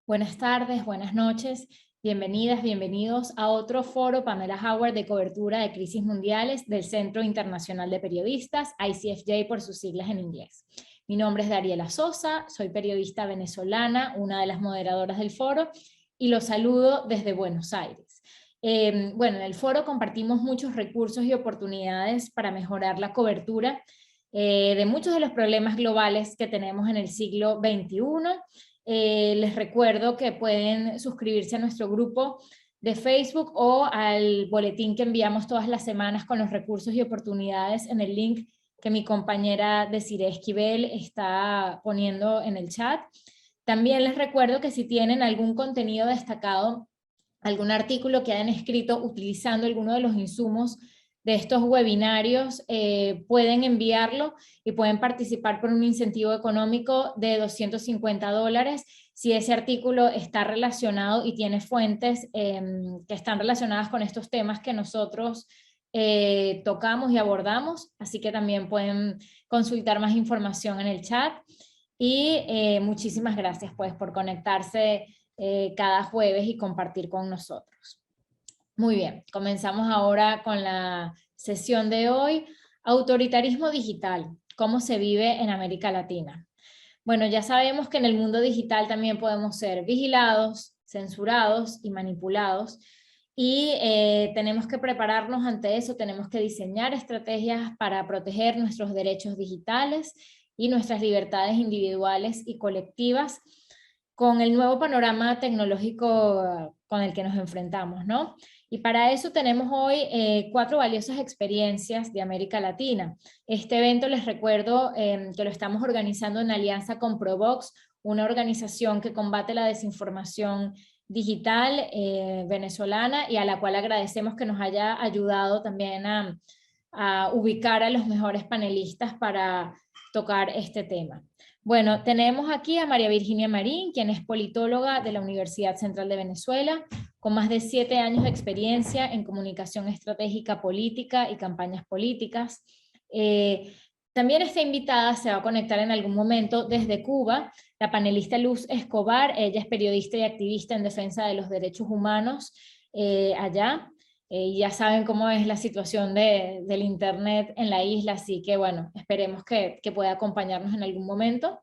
Buenas tardes, buenas noches, bienvenidas, bienvenidos a otro foro Pamela Howard de cobertura de crisis mundiales del Centro Internacional de Periodistas, ICFJ por sus siglas en inglés. Mi nombre es Dariela Sosa, soy periodista venezolana, una de las moderadoras del foro, y los saludo desde Buenos Aires. En el foro compartimos muchos recursos y oportunidades para mejorar la cobertura de muchos de los problemas globales que tenemos en el siglo XXI. Les recuerdo que pueden suscribirse a nuestro grupo de Facebook o al boletín que enviamos todas las semanas con los recursos y oportunidades en el link que mi compañera Desiree Esquivel está poniendo en el chat. También les recuerdo que si tienen algún contenido destacado, algún artículo que hayan escrito utilizando alguno de los insumos de estos webinarios, pueden enviarlo y pueden participar por un incentivo económico de $250 si ese artículo está relacionado y tiene fuentes que están relacionadas con estos temas que nosotros tocamos y abordamos, así que también pueden consultar más información en el chat. Y muchísimas gracias pues por conectarse cada jueves y compartir con nosotros. Muy bien, comenzamos ahora con la sesión de hoy. Autoritarismo digital, ¿cómo se vive en América Latina? Bueno, ya sabemos que en el mundo digital también podemos ser vigilados, censurados y manipulados. Y tenemos que prepararnos ante eso, tenemos que diseñar estrategias para proteger nuestros derechos digitales y nuestras libertades individuales y colectivas con el nuevo panorama tecnológico con el que nos enfrentamos, ¿no? Y para eso tenemos hoy 4 valiosas experiencias de América Latina. Este evento les recuerdo que lo estamos organizando en alianza con Provox, una organización que combate la desinformación digital venezolana y a la cual agradecemos que nos haya ayudado también a ubicar a los mejores panelistas para tocar este tema. Bueno, tenemos aquí a María Virginia Marín, quien es politóloga de la Universidad Central de Venezuela, con más de 7 años de experiencia en comunicación estratégica política y campañas políticas. También esta invitada se va a conectar en algún momento desde Cuba, la panelista Luz Escobar. Ella es periodista y activista en defensa de los derechos humanos allá. Ya saben cómo es la situación del internet en la isla, así que bueno, esperemos que pueda acompañarnos en algún momento.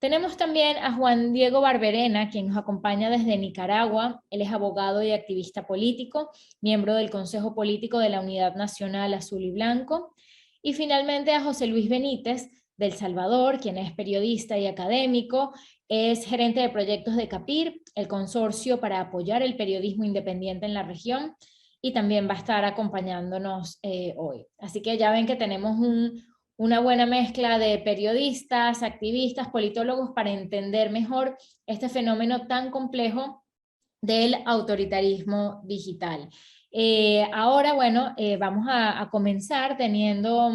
Tenemos también a Juan Diego Barberena, quien nos acompaña desde Nicaragua. Él es abogado y activista político, miembro del Consejo Político de la Unidad Nacional Azul y Blanco. Y finalmente a José Luis Benítez, del Salvador, quien es periodista y académico, es gerente de proyectos de CAPIR, el consorcio para apoyar el periodismo independiente en la región, y también va a estar acompañándonos hoy. Así que ya ven que tenemos una buena mezcla de periodistas, activistas, politólogos para entender mejor este fenómeno tan complejo del autoritarismo digital. Ahora, bueno, vamos a comenzar teniendo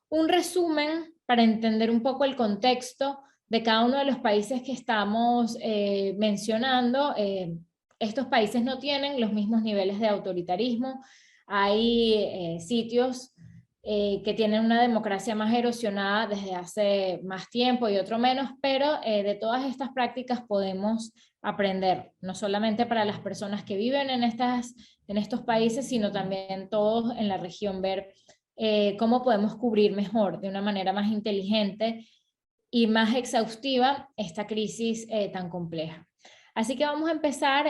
un resumen para entender un poco el contexto de cada uno de los países que estamos mencionando. Estos países no tienen los mismos niveles de autoritarismo. Hay sitios que tienen una democracia más erosionada desde hace más tiempo y otro menos, pero de todas estas prácticas podemos aprender, no solamente para las personas que viven en estos países, sino también todos en la región, ver cómo podemos cubrir mejor, de una manera más inteligente y más exhaustiva, esta crisis tan compleja. Así que vamos a empezar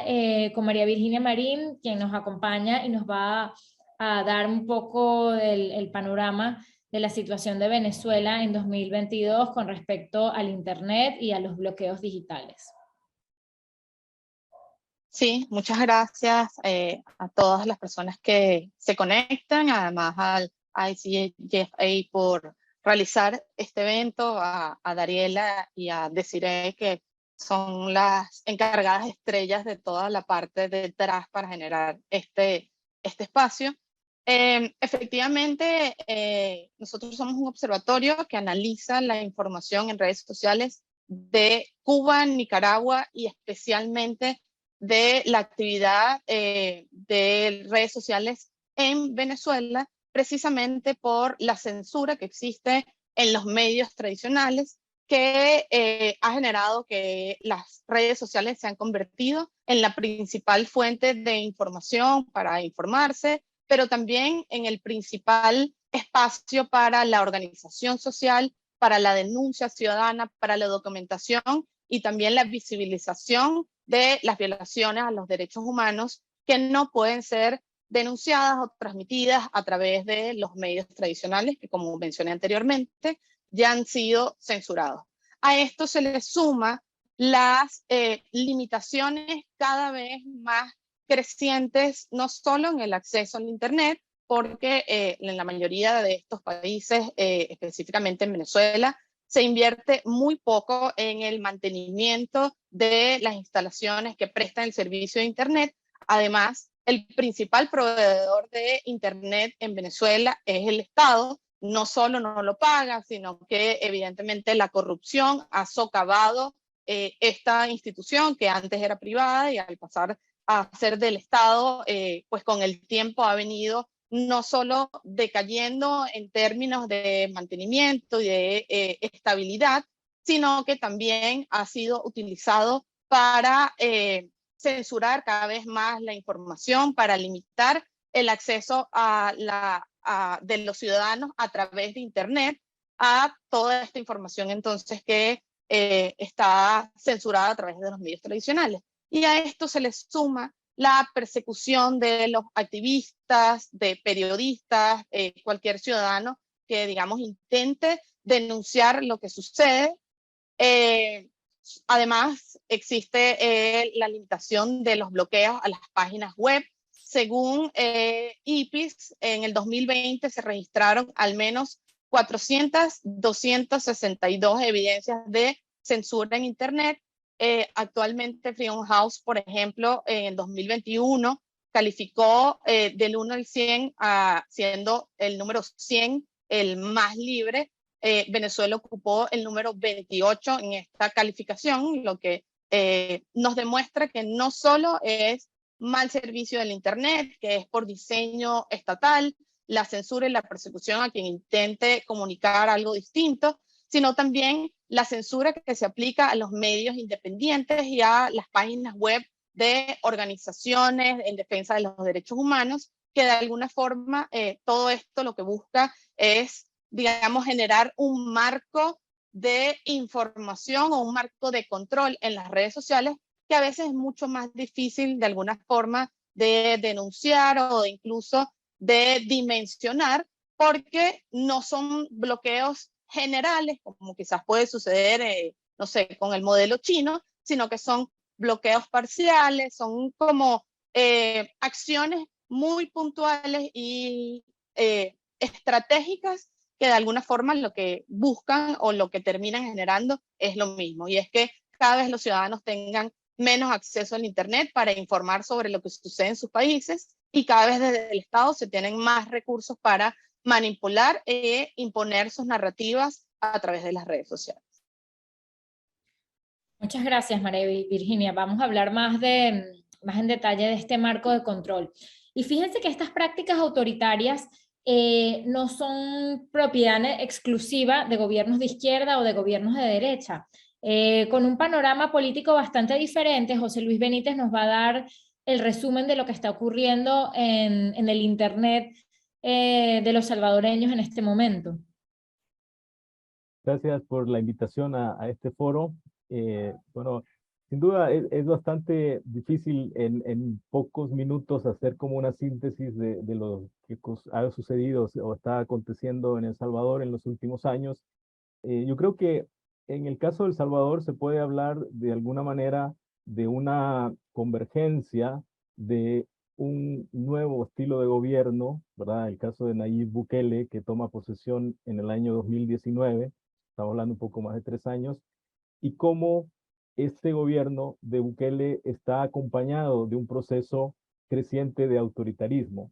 con María Virginia Marín, quien nos acompaña y nos va a dar un poco el panorama de la situación de Venezuela en 2022 con respecto al Internet y a los bloqueos digitales. Sí, muchas gracias a todas las personas que se conectan, además al ICFJ por realizar este evento, a Dariela y a Desiree, que son las encargadas estrellas de toda la parte detrás para generar este espacio. Efectivamente, nosotros somos un observatorio que analiza la información en redes sociales de Cuba, Nicaragua y especialmente de la actividad de redes sociales en Venezuela, precisamente por la censura que existe en los medios tradicionales que ha generado que las redes sociales se han convertido en la principal fuente de información para informarse, pero también en el principal espacio para la organización social, para la denuncia ciudadana, para la documentación y también la visibilización de las violaciones a los derechos humanos que no pueden ser denunciadas o transmitidas a través de los medios tradicionales que, como mencioné anteriormente, ya han sido censurados. A esto se le suma las limitaciones cada vez más crecientes, no solo en el acceso al Internet, porque en la mayoría de estos países, específicamente en Venezuela, se invierte muy poco en el mantenimiento de las instalaciones que prestan el servicio de Internet. Además, el principal proveedor de Internet en Venezuela es el Estado. No solo no lo paga, sino que evidentemente la corrupción ha socavado esta institución que antes era privada y al pasar a ser del Estado, pues con el tiempo ha venido no solo decayendo en términos de mantenimiento y de estabilidad, sino que también ha sido utilizado para censurar cada vez más la información, para limitar el acceso de los ciudadanos a través de Internet a toda esta información entonces que está censurada a través de los medios tradicionales. Y a esto se le suma la persecución de los activistas, de periodistas, cualquier ciudadano que, digamos, intente denunciar lo que sucede. Además, existe la limitación de los bloqueos a las páginas web. Según IPIS, en el 2020 se registraron al menos 262 evidencias de censura en Internet. Actualmente Freedom House, por ejemplo, en el 2021 calificó del 1 al 100, siendo el número 100 el más libre. Venezuela ocupó el número 28 en esta calificación, lo que nos demuestra que no solo es mal servicio del Internet, que es por diseño estatal, la censura y la persecución a quien intente comunicar algo distinto, sino también la censura que se aplica a los medios independientes y a las páginas web de organizaciones en defensa de los derechos humanos, que de alguna forma todo esto lo que busca es, digamos, generar un marco de información o un marco de control en las redes sociales que a veces es mucho más difícil de alguna forma de denunciar o de incluso de dimensionar, porque no son bloqueos generales, como quizás puede suceder, no sé, con el modelo chino, sino que son bloqueos parciales, son como acciones muy puntuales y estratégicas que de alguna forma lo que buscan o lo que terminan generando es lo mismo, y es que cada vez los ciudadanos tengan menos acceso al Internet para informar sobre lo que sucede en sus países, y cada vez desde el Estado se tienen más recursos para manipular e imponer sus narrativas a través de las redes sociales. Muchas gracias, María Virginia. Vamos a hablar más en detalle de este marco de control. Y fíjense que estas prácticas autoritarias no son propiedad exclusiva de gobiernos de izquierda o de gobiernos de derecha. Con un panorama político bastante diferente, José Luis Benítez nos va a dar el resumen de lo que está ocurriendo en el Internet de los salvadoreños en este momento. Gracias por la invitación a este foro. Bueno, sin duda es bastante difícil en pocos minutos hacer como una síntesis de lo que ha sucedido o está aconteciendo en El Salvador en los últimos años. Yo creo que en el caso de El Salvador se puede hablar de alguna manera de una convergencia de un nuevo estilo de gobierno, ¿verdad? El caso de Nayib Bukele, que toma posesión en el año 2019, estamos hablando un poco más de 3 años, y cómo este gobierno de Bukele está acompañado de un proceso creciente de autoritarismo.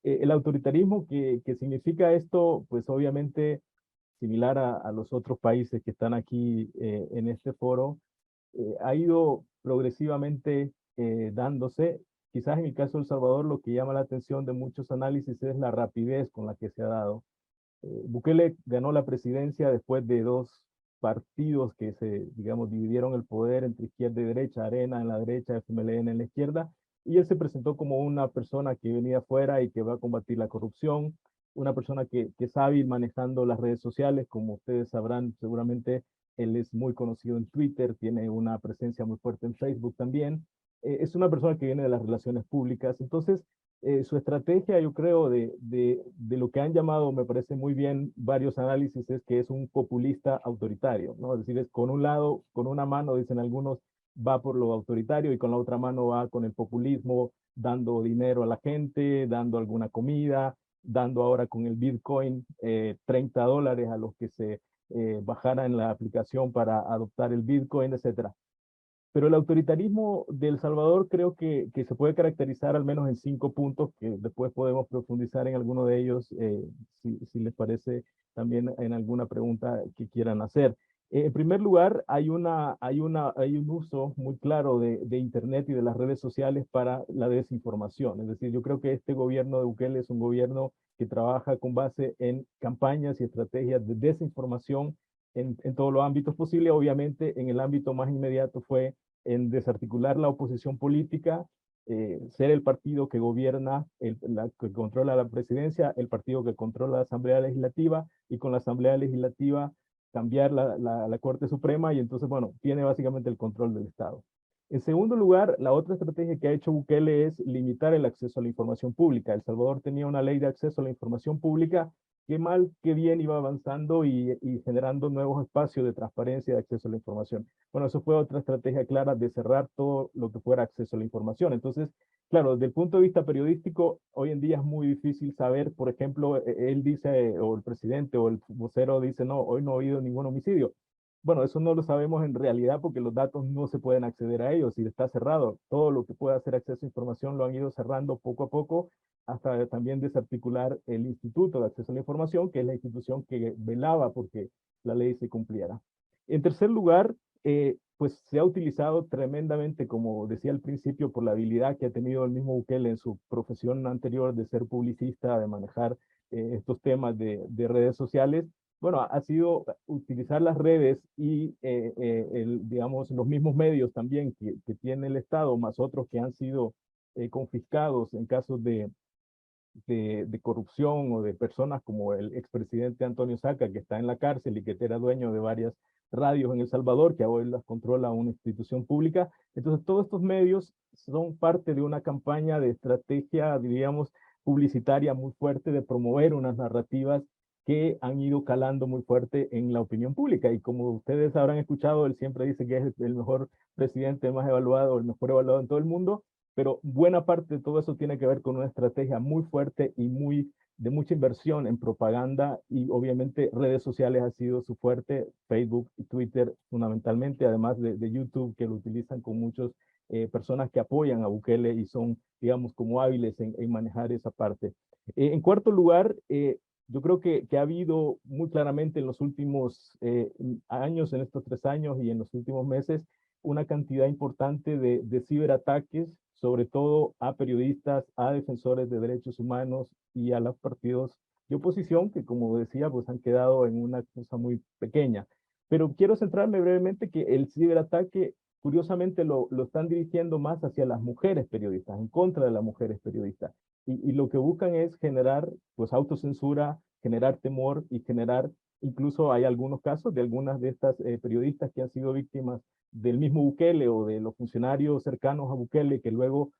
El autoritarismo que significa esto, pues obviamente similar a los otros países que están aquí en este foro, ha ido progresivamente dándose. Quizás en el caso de El Salvador lo que llama la atención de muchos análisis es la rapidez con la que se ha dado. Bukele ganó la presidencia después de 2 partidos que se, digamos, dividieron el poder entre izquierda y derecha, Arena en la derecha, FMLN en la izquierda, y él se presentó como una persona que venía afuera y que va a combatir la corrupción, una persona que es hábil manejando las redes sociales, como ustedes sabrán, seguramente él es muy conocido en Twitter, tiene una presencia muy fuerte en Facebook también, es una persona que viene de las relaciones públicas, entonces su estrategia, yo creo, de lo que han llamado, me parece muy bien, varios análisis, es que es un populista autoritario, ¿no? Es decir, es con un lado, con una mano, dicen algunos, va por lo autoritario y con la otra mano va con el populismo, dando dinero a la gente, dando alguna comida, dando ahora con el Bitcoin $30 a los que se bajara en la aplicación para adoptar el Bitcoin, etcétera. Pero el autoritarismo de El Salvador creo que se puede caracterizar al menos en 5 puntos, que después podemos profundizar en alguno de ellos, si les parece también en alguna pregunta que quieran hacer. En primer lugar, hay un uso muy claro de Internet y de las redes sociales para la desinformación. Es decir, yo creo que este gobierno de Bukele es un gobierno que trabaja con base en campañas y estrategias de desinformación en todos los ámbitos posibles. Obviamente, en el ámbito más inmediato fue en desarticular la oposición política, ser el partido que gobierna, que controla la presidencia, el partido que controla la Asamblea Legislativa, y con la Asamblea Legislativa cambiar la Corte Suprema, y entonces, bueno, tiene básicamente el control del Estado. En segundo lugar, la otra estrategia que ha hecho Bukele es limitar el acceso a la información pública. El Salvador tenía una ley de acceso a la información pública que mal que bien iba avanzando y generando nuevos espacios de transparencia y de acceso a la información. Bueno, eso fue otra estrategia clara de cerrar todo lo que fuera acceso a la información. Entonces, claro, desde el punto de vista periodístico, hoy en día es muy difícil saber, por ejemplo, él dice, o el presidente o el vocero dice, no, hoy no ha habido ningún homicidio. Bueno, eso no lo sabemos en realidad porque los datos no se pueden acceder a ellos y está cerrado. Todo lo que pueda hacer acceso a información lo han ido cerrando poco a poco, hasta también desarticular el Instituto de Acceso a la Información, que es la institución que velaba porque la ley se cumpliera. En tercer lugar, pues se ha utilizado tremendamente, como decía al principio, por la habilidad que ha tenido el mismo Bukele en su profesión anterior de ser publicista, de manejar estos temas de redes sociales. Bueno, ha sido utilizar las redes y, digamos, los mismos medios también que tiene el Estado, más otros que han sido confiscados en casos de corrupción o de personas como el expresidente Antonio Saca, que está en la cárcel y que era dueño de varias radios en El Salvador, que hoy las controla una institución pública. Entonces, todos estos medios son parte de una campaña de estrategia, diríamos, publicitaria muy fuerte de promover unas narrativas que han ido calando muy fuerte en la opinión pública. Y como ustedes habrán escuchado, él siempre dice que es el mejor presidente, el más evaluado, el mejor evaluado en todo el mundo, pero buena parte de todo eso tiene que ver con una estrategia muy fuerte y de mucha inversión en propaganda, y obviamente redes sociales ha sido su fuerte, Facebook y Twitter fundamentalmente, además de YouTube, que lo utilizan con muchas personas que apoyan a Bukele y son, digamos, como hábiles en manejar esa parte. En cuarto lugar, yo creo que ha habido muy claramente en los últimos años, en estos 3 años y en los últimos meses, una cantidad importante de ciberataques, sobre todo a periodistas, a defensores de derechos humanos y a los partidos de oposición, que como decía, pues han quedado en una cosa muy pequeña. Pero quiero centrarme brevemente que el ciberataque, curiosamente, lo están dirigiendo más hacia las mujeres periodistas, en contra de las mujeres periodistas. Y lo que buscan es generar, pues, autocensura, generar temor y generar, incluso hay algunos casos de algunas de estas periodistas que han sido víctimas del mismo Bukele o de los funcionarios cercanos a Bukele, que luego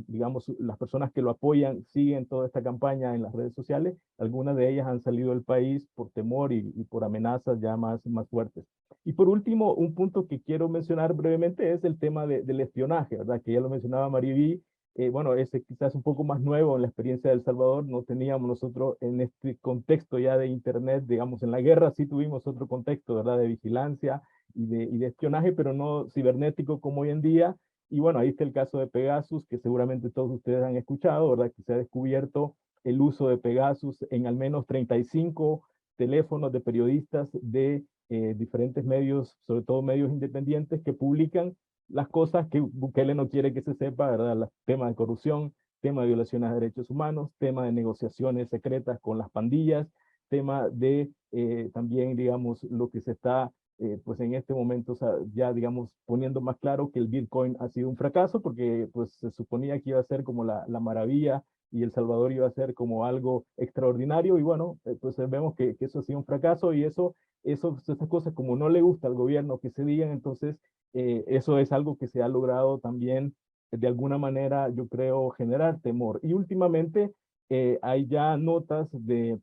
digamos, las personas que lo apoyan siguen toda esta campaña en las redes sociales. Algunas de ellas han salido del país por temor y por amenazas ya más fuertes. Y por último, un punto que quiero mencionar brevemente es el tema del espionaje, ¿verdad? Que ya lo mencionaba Mariví. Bueno, ese quizás un poco más nuevo en la experiencia de El Salvador. No teníamos nosotros en este contexto ya de Internet, digamos, en la guerra sí tuvimos otro contexto, ¿verdad? De vigilancia y de espionaje, pero no cibernético como hoy en día. Y bueno, ahí está el caso de Pegasus, que seguramente todos ustedes han escuchado, ¿verdad? Que se ha descubierto el uso de Pegasus en al menos 35 teléfonos de periodistas de diferentes medios, sobre todo medios independientes, que publican las cosas que Bukele no quiere que se sepa, ¿verdad? Los temas de corrupción, tema de violaciones de derechos humanos, tema de negociaciones secretas con las pandillas, tema de también, digamos, lo que se está pues en este momento, o sea, ya digamos, poniendo más claro que el Bitcoin ha sido un fracaso, porque pues se suponía que iba a ser como la maravilla y El Salvador iba a ser como algo extraordinario, y bueno, pues vemos que eso ha sido un fracaso, y esas cosas como no le gusta al gobierno que se digan, entonces eso es algo que se ha logrado también de alguna manera, yo creo, generar temor. Y últimamente hay ya notas de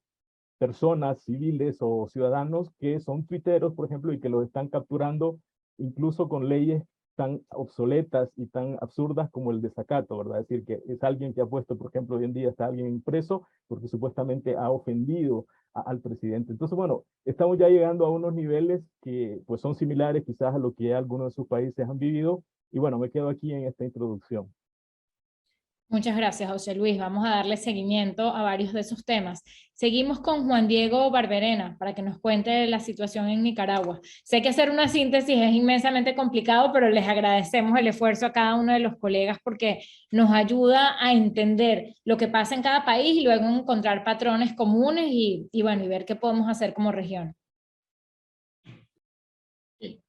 personas civiles o ciudadanos que son tuiteros, por ejemplo, y que los están capturando incluso con leyes tan obsoletas y tan absurdas como el desacato, ¿verdad? Es decir, que es alguien que ha puesto, por ejemplo, hoy en día está alguien preso porque supuestamente ha ofendido al presidente. Entonces, bueno, estamos ya llegando a unos niveles que pues son similares quizás a lo que algunos de sus países han vivido. Y bueno, me quedo aquí en esta introducción. Muchas gracias, José Luis. Vamos a darle seguimiento a varios de esos temas. Seguimos con Juan Diego Barberena para que nos cuente la situación en Nicaragua. Sé que hacer una síntesis es inmensamente complicado, pero les agradecemos el esfuerzo a cada uno de los colegas porque nos ayuda a entender lo que pasa en cada país y luego encontrar patrones comunes y bueno, y ver qué podemos hacer como región.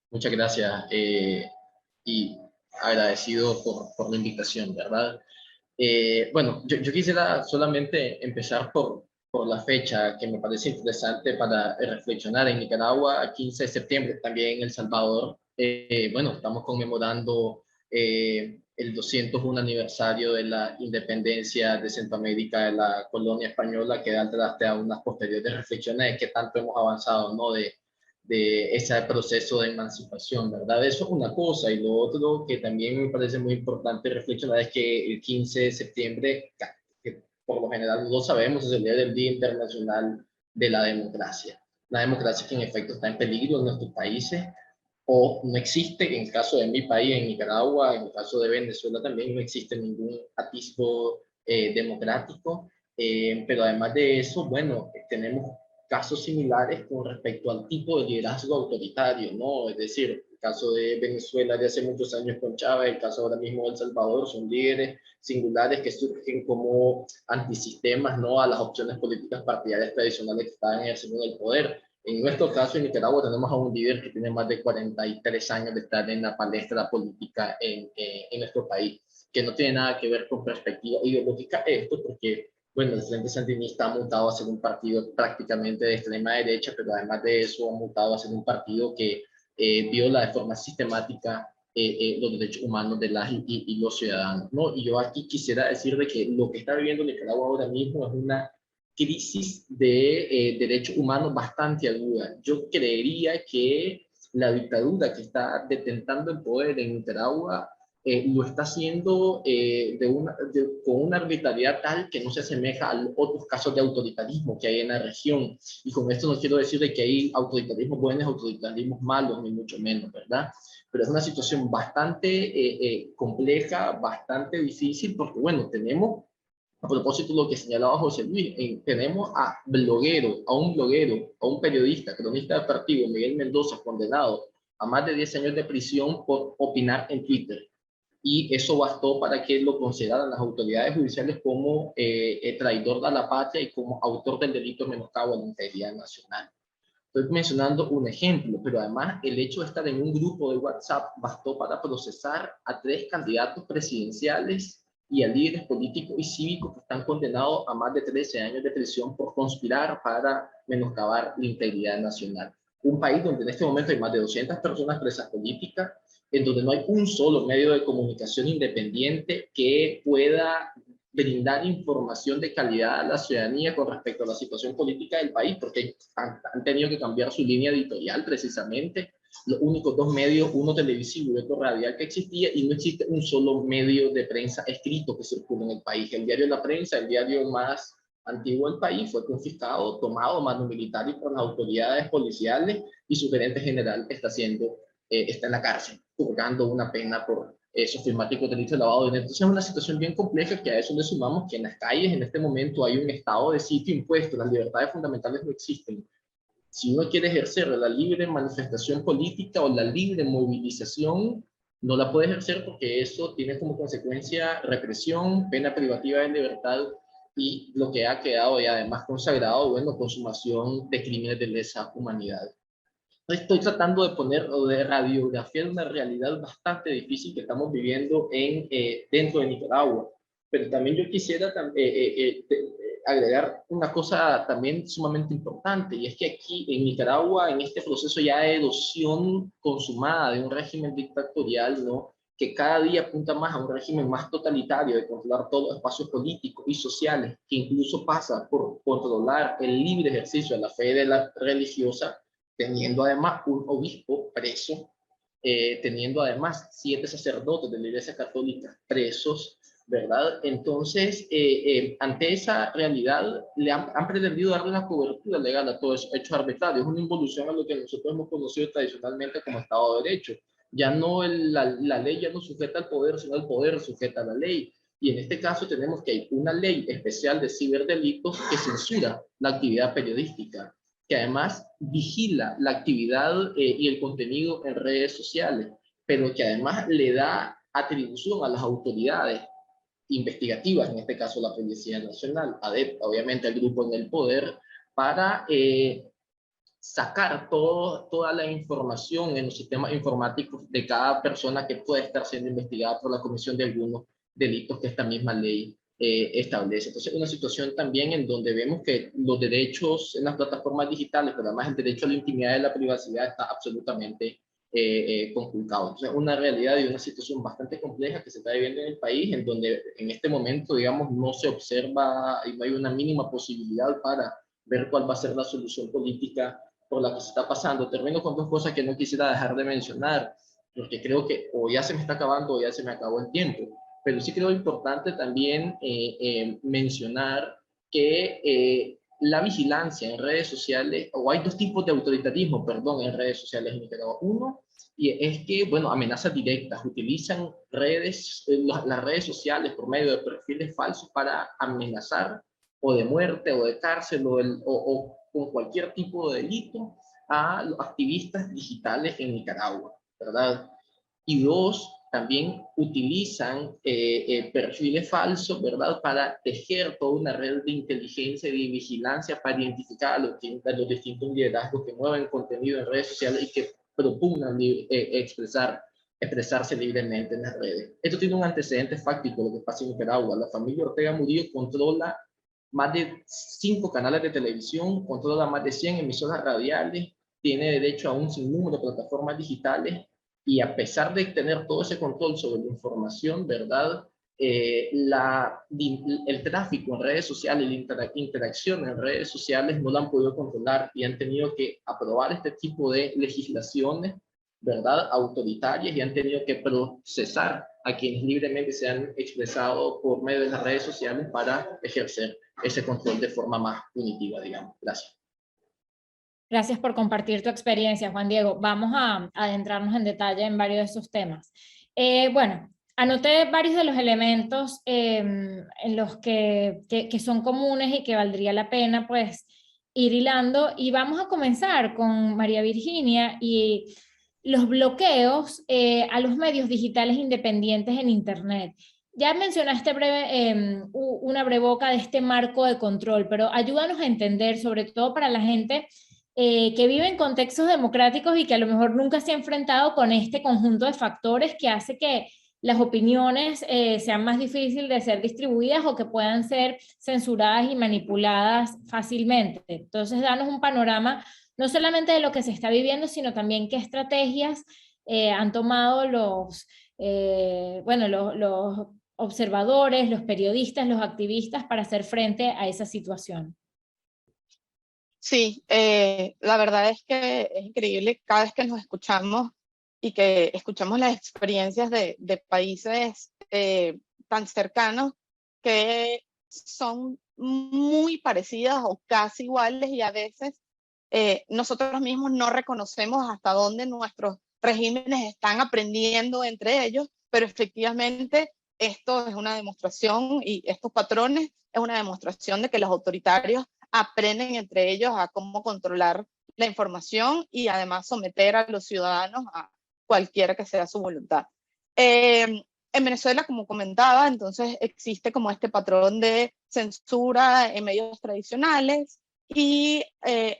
Muchas gracias y agradecido por la invitación, ¿verdad? Bueno, yo quisiera solamente empezar por la fecha que me parece interesante para reflexionar en Nicaragua, 15 de septiembre, también en El Salvador. Bueno, estamos conmemorando el 201 aniversario de la independencia de Centroamérica de la colonia española, que da traste a unas posteriores reflexiones de qué tanto hemos avanzado, ¿no? De ese proceso de emancipación, ¿verdad? Eso es una cosa, y lo otro que también me parece muy importante reflexionar es que el 15 de septiembre, que por lo general no sabemos, es el día del Día Internacional de la Democracia. La democracia que en efecto está en peligro en nuestros países, o no existe, en el caso de mi país, en Nicaragua, en el caso de Venezuela también no existe ningún atisbo democrático, pero además de eso, bueno, tenemos casos similares con respecto al tipo de liderazgo autoritario, ¿no? Es decir, el caso de Venezuela de hace muchos años con Chávez, el caso ahora mismo de El Salvador, son líderes singulares que surgen como antisistemas, ¿no? A las opciones políticas partidarias tradicionales que estaban ejerciendo el poder. En nuestro caso, en Nicaragua, tenemos a un líder que tiene más de 43 años de estar en la palestra política en nuestro país, que no tiene nada que ver con perspectiva ideológica esto, porque bueno, el Frente Sandinista ha mutado a ser un partido prácticamente de extrema derecha, pero además de eso ha mutado a ser un partido que viola de forma sistemática los derechos humanos de las y los ciudadanos, ¿no? Y yo aquí quisiera decir de que lo que está viviendo Nicaragua ahora mismo es una crisis de derechos humanos bastante aguda. Yo creería que la dictadura que está detentando el poder en Nicaragua lo está haciendo con una arbitrariedad tal que no se asemeja a otros casos de autoritarismo que hay en la región. Y con esto no quiero decir de que hay autoritarismos buenos, autoritarismos malos, ni mucho menos, ¿verdad? Pero es una situación bastante compleja, bastante difícil, porque bueno, tenemos, a propósito de lo que señalaba José Luis, tenemos a un bloguero, a un periodista, cronista deportivo, Miguel Mendoza, condenado a más de 10 años de prisión por opinar en Twitter. Y eso bastó para que lo consideraran las autoridades judiciales como traidor a la patria y como autor del delito de menoscabo a la integridad nacional. Estoy mencionando un ejemplo, pero además el hecho de estar en un grupo de WhatsApp bastó para procesar a 3 candidatos presidenciales y a líderes políticos y cívicos que están condenados a más de 13 años de prisión por conspirar para menoscabar la integridad nacional. Un país donde en este momento hay más de 200 personas presas políticas, en donde no hay un solo medio de comunicación independiente que pueda brindar información de calidad a la ciudadanía con respecto a la situación política del país, porque han tenido que cambiar su línea editorial precisamente. Los únicos 2 medios, uno televisivo y otro radial que existía, y no existe un solo medio de prensa escrito que circula en el país. El diario La Prensa, el diario más antiguo del país, fue confiscado, tomado mano militar y por las autoridades policiales, y su gerente general está en la cárcel, purgando una pena por sistemático delito de lavado de dinero. Entonces es una situación bien compleja, que a eso le sumamos que en las calles en este momento hay un estado de sitio impuesto, las libertades fundamentales no existen. Si uno quiere ejercer la libre manifestación política o la libre movilización, no la puede ejercer porque eso tiene como consecuencia represión, pena privativa de libertad y lo que ha quedado y además consagrado, bueno, consumación de crímenes de lesa humanidad. Estoy tratando de poner o de radiografiar una realidad bastante difícil que estamos viviendo dentro de Nicaragua, pero también yo quisiera agregar una cosa también sumamente importante, y es que aquí en Nicaragua, en este proceso ya de erosión consumada de un régimen dictatorial, ¿no?, que cada día apunta más a un régimen más totalitario de controlar todos los espacios políticos y sociales, que incluso pasa por controlar el libre ejercicio de la fe de la religiosa, teniendo además un obispo preso, teniendo además 7 sacerdotes de la Iglesia Católica presos, ¿verdad? Entonces, ante esa realidad, han pretendido darle una cobertura legal a todos esos hechos arbitrarios, una involución a lo que nosotros hemos conocido tradicionalmente como Estado de Derecho. Ya no la ley ya no sujeta al poder, sino el poder sujeta a la ley. Y en este caso tenemos que hay una ley especial de ciberdelitos que censura la actividad periodística, que además vigila la actividad y el contenido en redes sociales, pero que además le da atribución a las autoridades investigativas, en este caso la Policía Nacional, obviamente el grupo en el poder, para sacar toda la información en los sistemas informáticos de cada persona que puede estar siendo investigada por la comisión de algunos delitos que esta misma ley establece. Entonces, una situación también en donde vemos que los derechos en las plataformas digitales, pero además el derecho a la intimidad y la privacidad está absolutamente conculcado. Entonces, una realidad y una situación bastante compleja que se está viviendo en el país, en donde en este momento, digamos, no se observa y no hay una mínima posibilidad para ver cuál va a ser la solución política por la que se está pasando. Termino con 2 cosas que no quisiera dejar de mencionar, porque creo que o ya se me está acabando o ya se me acabó el tiempo. Pero sí creo importante también mencionar que la vigilancia en redes sociales, o hay 2 tipos de autoritarismo, perdón, en redes sociales en Nicaragua. Uno, y es que, bueno, amenazas directas, utilizan las redes sociales por medio de perfiles falsos para amenazar o de muerte o de cárcel o con cualquier tipo de delito a los activistas digitales en Nicaragua, ¿verdad? Y 2, también utilizan perfiles falsos, ¿verdad?, para tejer toda una red de inteligencia y de vigilancia para identificar a los distintos liderazgos que mueven contenido en redes sociales y que propugnan expresarse libremente en las redes. Esto tiene un antecedente fáctico, lo que pasa en Nicaragua. La familia Ortega Murillo controla más de 5 canales de televisión, controla más de 100 emisoras radiales, tiene derecho a un sinnúmero de plataformas digitales, y a pesar de tener todo ese control sobre la información, ¿verdad?, el tráfico en redes sociales, la interacción en redes sociales no la han podido controlar y han tenido que aprobar este tipo de legislaciones, ¿verdad?, autoritarias, y han tenido que procesar a quienes libremente se han expresado por medio de las redes sociales para ejercer ese control de forma más punitiva, digamos. Gracias. Gracias por compartir tu experiencia, Juan Diego. Vamos a adentrarnos en detalle en varios de esos temas. Bueno, anoté varios de los elementos en los que son comunes y que valdría la pena pues ir hilando, y vamos a comenzar con María Virginia y los bloqueos a los medios digitales independientes en Internet. Ya mencionaste una breboca de este marco de control, pero ayúdanos a entender, sobre todo para la gente que vive en contextos democráticos y que a lo mejor nunca se ha enfrentado con este conjunto de factores que hace que las opiniones sean más difíciles de ser distribuidas o que puedan ser censuradas y manipuladas fácilmente. Entonces, danos un panorama no solamente de lo que se está viviendo, sino también qué estrategias han tomado los observadores, los periodistas, los activistas para hacer frente a esa situación. Sí, la verdad es que es increíble cada vez que nos escuchamos y que escuchamos las experiencias de países tan cercanos que son muy parecidas o casi iguales, y a veces nosotros mismos no reconocemos hasta dónde nuestros regímenes están aprendiendo entre ellos, pero efectivamente esto es una demostración, y estos patrones es una demostración de que los autoritarios aprenden entre ellos a cómo controlar la información y además someter a los ciudadanos a cualquiera que sea su voluntad. En En Venezuela, como comentaba, entonces existe como este patrón de censura en medios tradicionales, y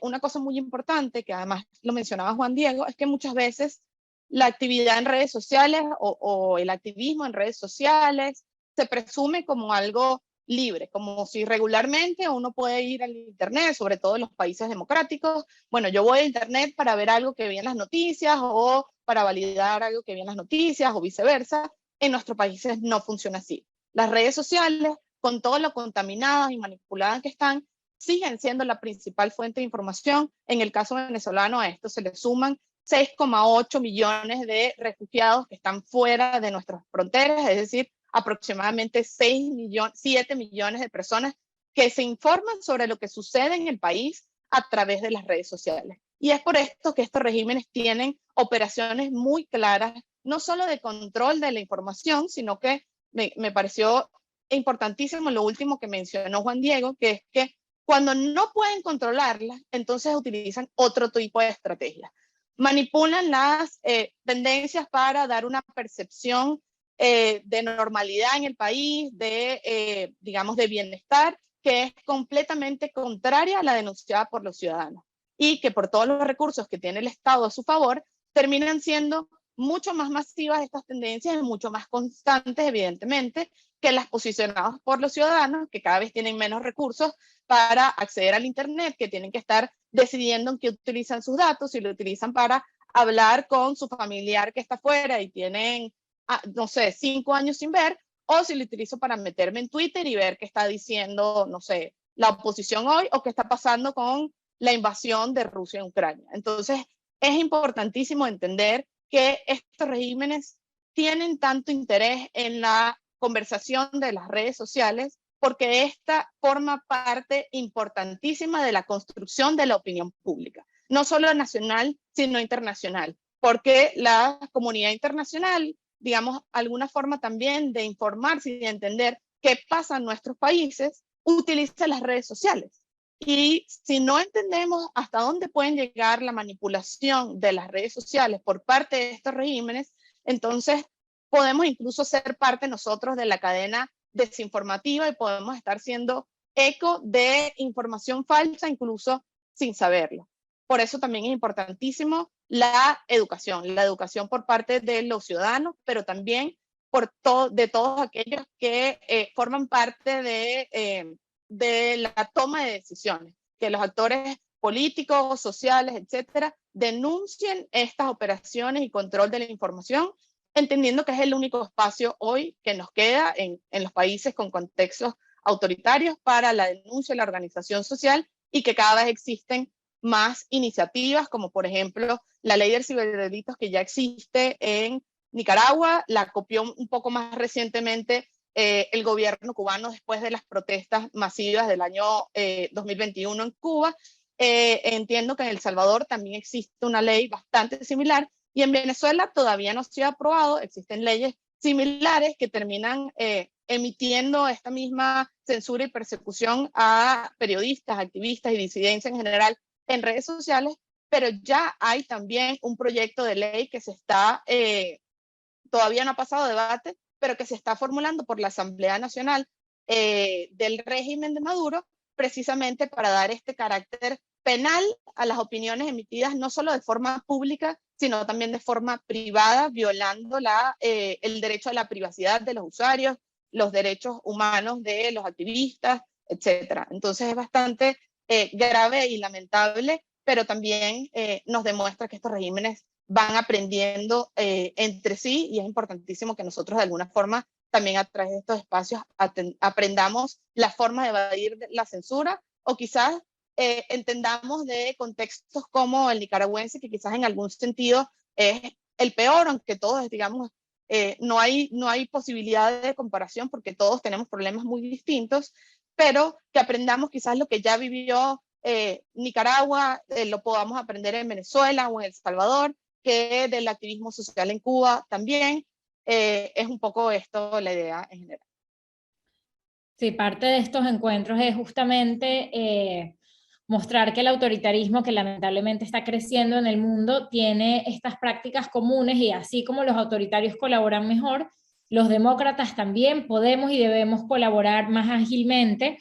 una cosa muy importante, que además lo mencionaba Juan Diego, es que muchas veces la actividad en redes sociales o el activismo en redes sociales se presume como algo libre, como si regularmente uno puede ir al internet, sobre todo en los países democráticos. Bueno, yo voy a internet para ver algo que vi en las noticias o para validar algo que vi en las noticias o viceversa. En nuestros países no funciona así. Las redes sociales, con todo lo contaminadas y manipuladas que están, siguen siendo la principal fuente de información. En el caso venezolano, a esto se le suman 6,8 millones de refugiados que están fuera de nuestras fronteras, es decir, aproximadamente 7 millones de personas que se informan sobre lo que sucede en el país a través de las redes sociales. Y es por esto que estos regímenes tienen operaciones muy claras, no solo de control de la información, sino que me pareció importantísimo lo último que mencionó Juan Diego, que es que cuando no pueden controlarlas, entonces utilizan otro tipo de estrategias. Manipulan las tendencias para dar una percepción de normalidad en el país, digamos, de bienestar, que es completamente contraria a la denunciada por los ciudadanos, y que por todos los recursos que tiene el Estado a su favor, terminan siendo mucho más masivas estas tendencias y mucho más constantes, evidentemente, que las posicionadas por los ciudadanos, que cada vez tienen menos recursos para acceder al Internet, que tienen que estar decidiendo en qué utilizan sus datos, si lo utilizan para hablar con su familiar que está afuera y tienen, no sé, 5 años sin ver, o si lo utilizo para meterme en Twitter y ver qué está diciendo, no sé, la oposición hoy, o qué está pasando con la invasión de Rusia en Ucrania. Entonces, es importantísimo entender que estos regímenes tienen tanto interés en la conversación de las redes sociales, porque esta forma parte importantísima de la construcción de la opinión pública, no solo nacional, sino internacional, porque la comunidad internacional, digamos, alguna forma también de informarse y de entender qué pasa en nuestros países, utiliza las redes sociales. Y si no entendemos hasta dónde pueden llegar la manipulación de las redes sociales por parte de estos regímenes, entonces podemos incluso ser parte nosotros de la cadena desinformativa y podemos estar siendo eco de información falsa incluso sin saberlo. Por eso también es importantísimo la educación por parte de los ciudadanos, pero también de todos aquellos que forman parte de la toma de decisiones, que los actores políticos, sociales, etcétera, denuncien estas operaciones y control de la información, entendiendo que es el único espacio hoy que nos queda en los países con contextos autoritarios para la denuncia y la organización social, y que cada vez existen más iniciativas, como por ejemplo la ley de ciberdelitos que ya existe en Nicaragua, la copió un poco más recientemente el gobierno cubano después de las protestas masivas del año 2021 en Cuba. Entiendo que en El Salvador también existe una ley bastante similar, y en Venezuela todavía no se ha aprobado. Existen leyes similares que terminan emitiendo esta misma censura y persecución a periodistas, activistas y disidencia en general en redes sociales, pero ya hay también un proyecto de ley que se está, todavía no ha pasado debate, pero que se está formulando por la Asamblea Nacional del régimen de Maduro, precisamente para dar este carácter penal a las opiniones emitidas no solo de forma pública, sino también de forma privada, violando el derecho a la privacidad de los usuarios, los derechos humanos de los activistas, etc. Entonces es bastante grave y lamentable, pero también nos demuestra que estos regímenes van aprendiendo entre sí, y es importantísimo que nosotros de alguna forma también a través de estos espacios aprendamos la forma de evadir la censura, o quizás entendamos de contextos como el nicaragüense, que quizás en algún sentido es el peor, aunque todos, digamos, no hay posibilidad de comparación porque todos tenemos problemas muy distintos, pero que aprendamos quizás lo que ya vivió Nicaragua, lo podamos aprender en Venezuela o en El Salvador, que del activismo social en Cuba también. Es un poco esto la idea en general. Sí, parte de estos encuentros es justamente mostrar que el autoritarismo, que lamentablemente está creciendo en el mundo, tiene estas prácticas comunes, y así como los autoritarios colaboran mejor, Los demócratas también podemos y debemos colaborar más ágilmente,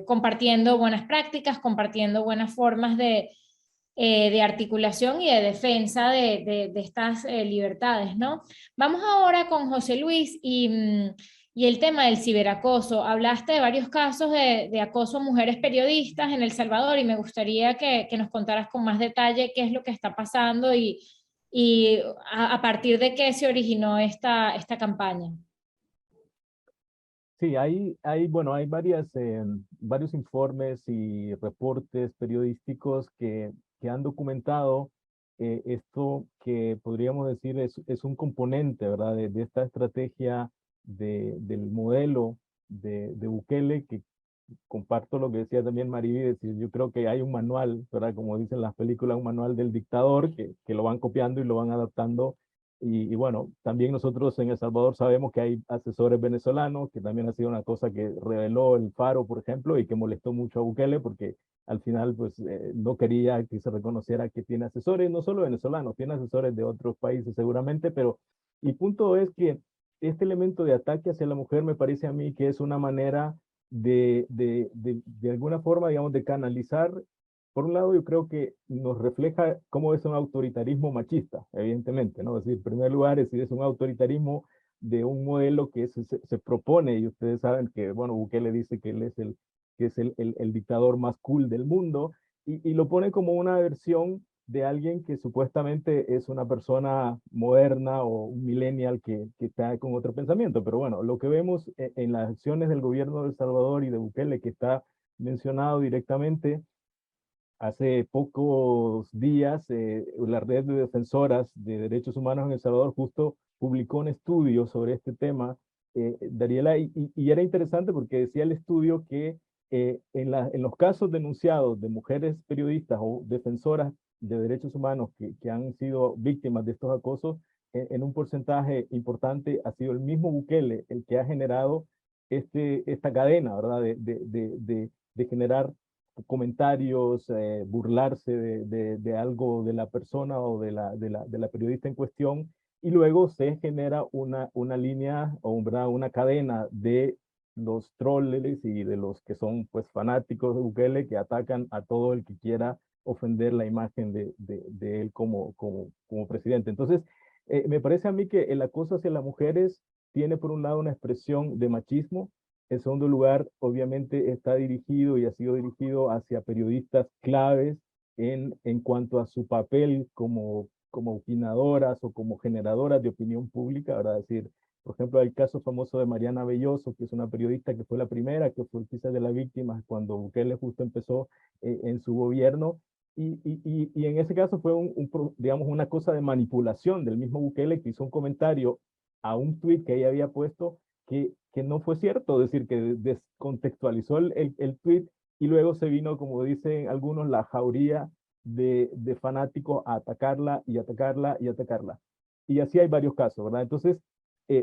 compartiendo buenas prácticas, compartiendo buenas formas de articulación y de defensa de estas libertades, ¿no? Vamos ahora con José Luis y el tema del ciberacoso. Hablaste de varios casos de acoso a mujeres periodistas en El Salvador y me gustaría que nos contaras con más detalle qué es lo que está pasando y a partir de qué se originó esta campaña. Sí, bueno, hay varios informes y reportes periodísticos que han documentado esto que podríamos decir es un componente, ¿verdad? De esta estrategia del modelo de Bukele, que comparto lo que decía también Mariví, decir, yo creo que hay un manual, ¿verdad? Como dicen las películas, un manual del dictador que lo van copiando y lo van adaptando. Y bueno, también nosotros en El Salvador sabemos que hay asesores venezolanos, que también ha sido una cosa que reveló el Faro, por ejemplo, y que molestó mucho a Bukele porque al final pues no quería que se reconociera que tiene asesores, no solo venezolanos, tiene asesores de otros países seguramente, pero el punto es que este elemento de ataque hacia la mujer me parece a mí que es una manera de alguna forma, digamos, de canalizar. Por un lado, yo creo que nos refleja cómo es un autoritarismo machista, evidentemente, ¿no? Es decir, en primer lugar, es un autoritarismo de un modelo que se propone, y ustedes saben que, bueno, Bukele dice que él es el dictador más cool del mundo, y lo pone como una versión de alguien que supuestamente es una persona moderna o un millennial que está con otro pensamiento. Pero bueno, lo que vemos en las acciones del gobierno de El Salvador y de Bukele, que está mencionado directamente, hace pocos días la red de defensoras de derechos humanos en El Salvador justo publicó un estudio sobre este tema, Dariela, y era interesante porque decía el estudio que en los casos denunciados de mujeres periodistas o defensoras de derechos humanos que han sido víctimas de estos acosos, en un porcentaje importante ha sido el mismo Bukele el que ha generado esta cadena, ¿verdad? De generar comentarios, burlarse de algo de la persona o de la periodista en cuestión, y luego se genera una línea o una cadena de los troles y de los que son pues fanáticos de Bukele que atacan a todo el que quiera ofender la imagen de él como presidente. Entonces, me parece a mí que el acoso hacia las mujeres tiene por un lado una expresión de machismo. En segundo lugar, obviamente está dirigido y ha sido dirigido hacia periodistas claves en cuanto a su papel como opinadoras o como generadoras de opinión pública, ¿verdad? Es decir, por ejemplo, hay el caso famoso de Mariana Belloso, que es una periodista que fue la primera, que fue quizás de las víctimas cuando Bukele justo empezó en su gobierno. Y en ese caso fue digamos, una cosa de manipulación del mismo Bukele, que hizo un comentario a un tuit que ella había puesto que no fue cierto, es decir, que descontextualizó el tweet y luego se vino, como dicen algunos, la jauría de fanáticos a atacarla y atacarla y atacarla. Y así hay varios casos, ¿verdad? Entonces,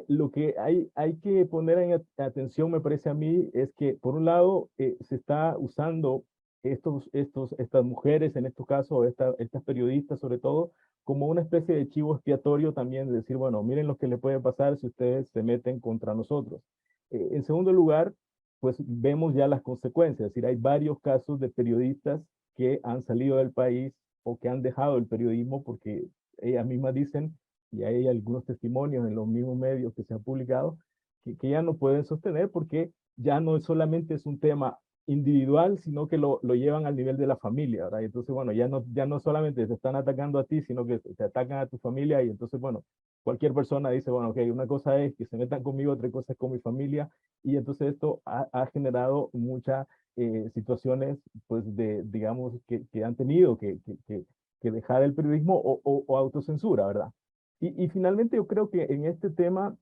lo que hay que poner en atención, me parece a mí, es que por un lado se está usando estas mujeres, en estos casos, estas periodistas sobre todo, como una especie de chivo expiatorio también, de decir, bueno, miren lo que le puede pasar si ustedes se meten contra nosotros. En segundo lugar, pues vemos ya las consecuencias, es decir, hay varios casos de periodistas que han salido del país o que han dejado el periodismo porque ellas mismas dicen, y hay algunos testimonios en los mismos medios que se han publicado, que ya no pueden sostener porque ya no solamente es un tema individual, sino que lo llevan al nivel de la familia, ¿verdad? Y entonces, bueno, ya no solamente te están atacando a ti, sino que te atacan a tu familia y entonces, bueno, cualquier persona dice, bueno, ok, una cosa es que se metan conmigo, otra cosa es con mi familia, y entonces esto ha generado muchas situaciones, pues, digamos, que han tenido que dejar el periodismo o autocensura, ¿verdad? Y finalmente yo creo que en este tema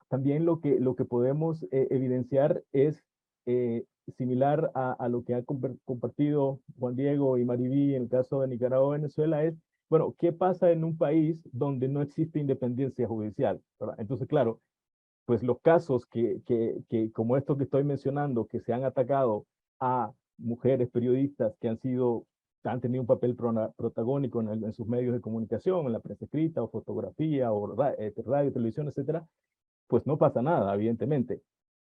también lo que podemos evidenciar es similar a lo que ha compartido Juan Diego y Mariví en el caso de Nicaragua, Venezuela, es, bueno, ¿qué pasa en un país donde no existe independencia judicial? ¿Verdad? Entonces, claro, pues los casos como estos que estoy mencionando, que se han atacado a mujeres periodistas que han sido han tenido un papel protagónico en sus medios de comunicación, en la prensa escrita o fotografía o radio, televisión, etcétera, pues no pasa nada, evidentemente.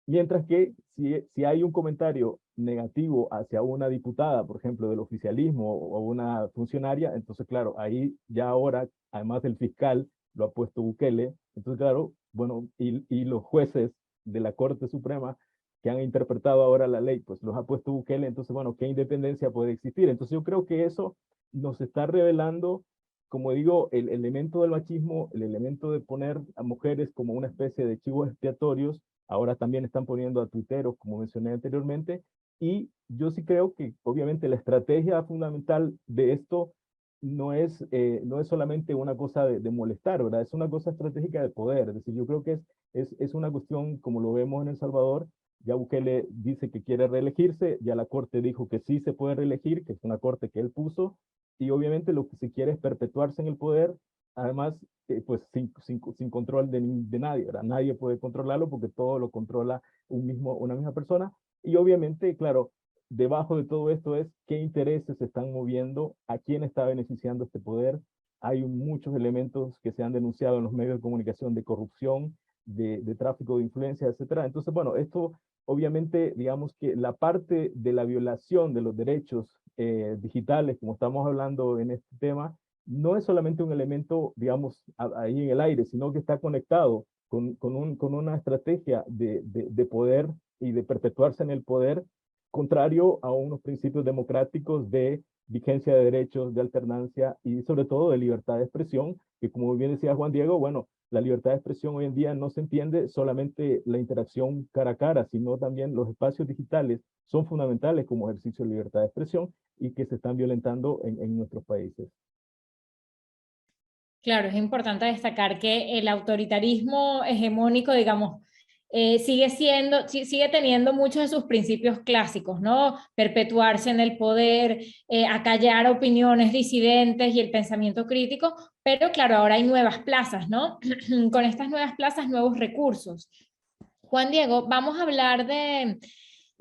Mientras que si hay un comentario negativo hacia una diputada, por ejemplo, del oficialismo o una funcionaria, entonces, claro, ahí ya ahora, además del fiscal, lo ha puesto Bukele, entonces, claro, bueno, y los jueces de la Corte Suprema que han interpretado ahora la ley, pues los ha puesto Bukele, entonces, bueno, ¿qué independencia puede existir? Entonces yo creo que eso nos está revelando, como digo, el elemento del machismo, el elemento de poner a mujeres como una especie de chivos expiatorios, ahora también están poniendo a tuiteros, como mencioné anteriormente, y yo sí creo que obviamente la estrategia fundamental de esto no es solamente una cosa de molestar, ¿verdad? Es una cosa estratégica de poder, es decir, yo creo que es una cuestión, como lo vemos en El Salvador, ya Bukele dice que quiere reelegirse, ya la Corte dijo que sí se puede reelegir, que es una Corte que él puso, y obviamente lo que se quiere es perpetuarse en el poder, además, pues sin control de nadie, ¿verdad? Nadie puede controlarlo porque todo lo controla una misma persona, y obviamente, claro, debajo de todo esto es qué intereses se están moviendo, a quién está beneficiando este poder. Hay muchos elementos que se han denunciado en los medios de comunicación de corrupción, de tráfico de influencia, etcétera. Entonces, bueno, esto obviamente, digamos que la parte de la violación de los derechos digitales, como estamos hablando en este tema, no es solamente un elemento, digamos, ahí en el aire, sino que está conectado con una estrategia de poder y de perpetuarse en el poder, contrario a unos principios democráticos de vigencia de derechos, de alternancia y sobre todo de libertad de expresión, que como bien decía Juan Diego, bueno, la libertad de expresión hoy en día no se entiende solamente la interacción cara a cara, sino también los espacios digitales son fundamentales como ejercicio de libertad de expresión y que se están violentando en nuestros países. Claro, es importante destacar que el autoritarismo hegemónico, digamos, sigue teniendo muchos de sus principios clásicos, ¿no? Perpetuarse en el poder, acallar opiniones disidentes y el pensamiento crítico, pero claro, ahora hay nuevas plazas, ¿no? Con estas nuevas plazas, nuevos recursos. Juan Diego, vamos a hablar de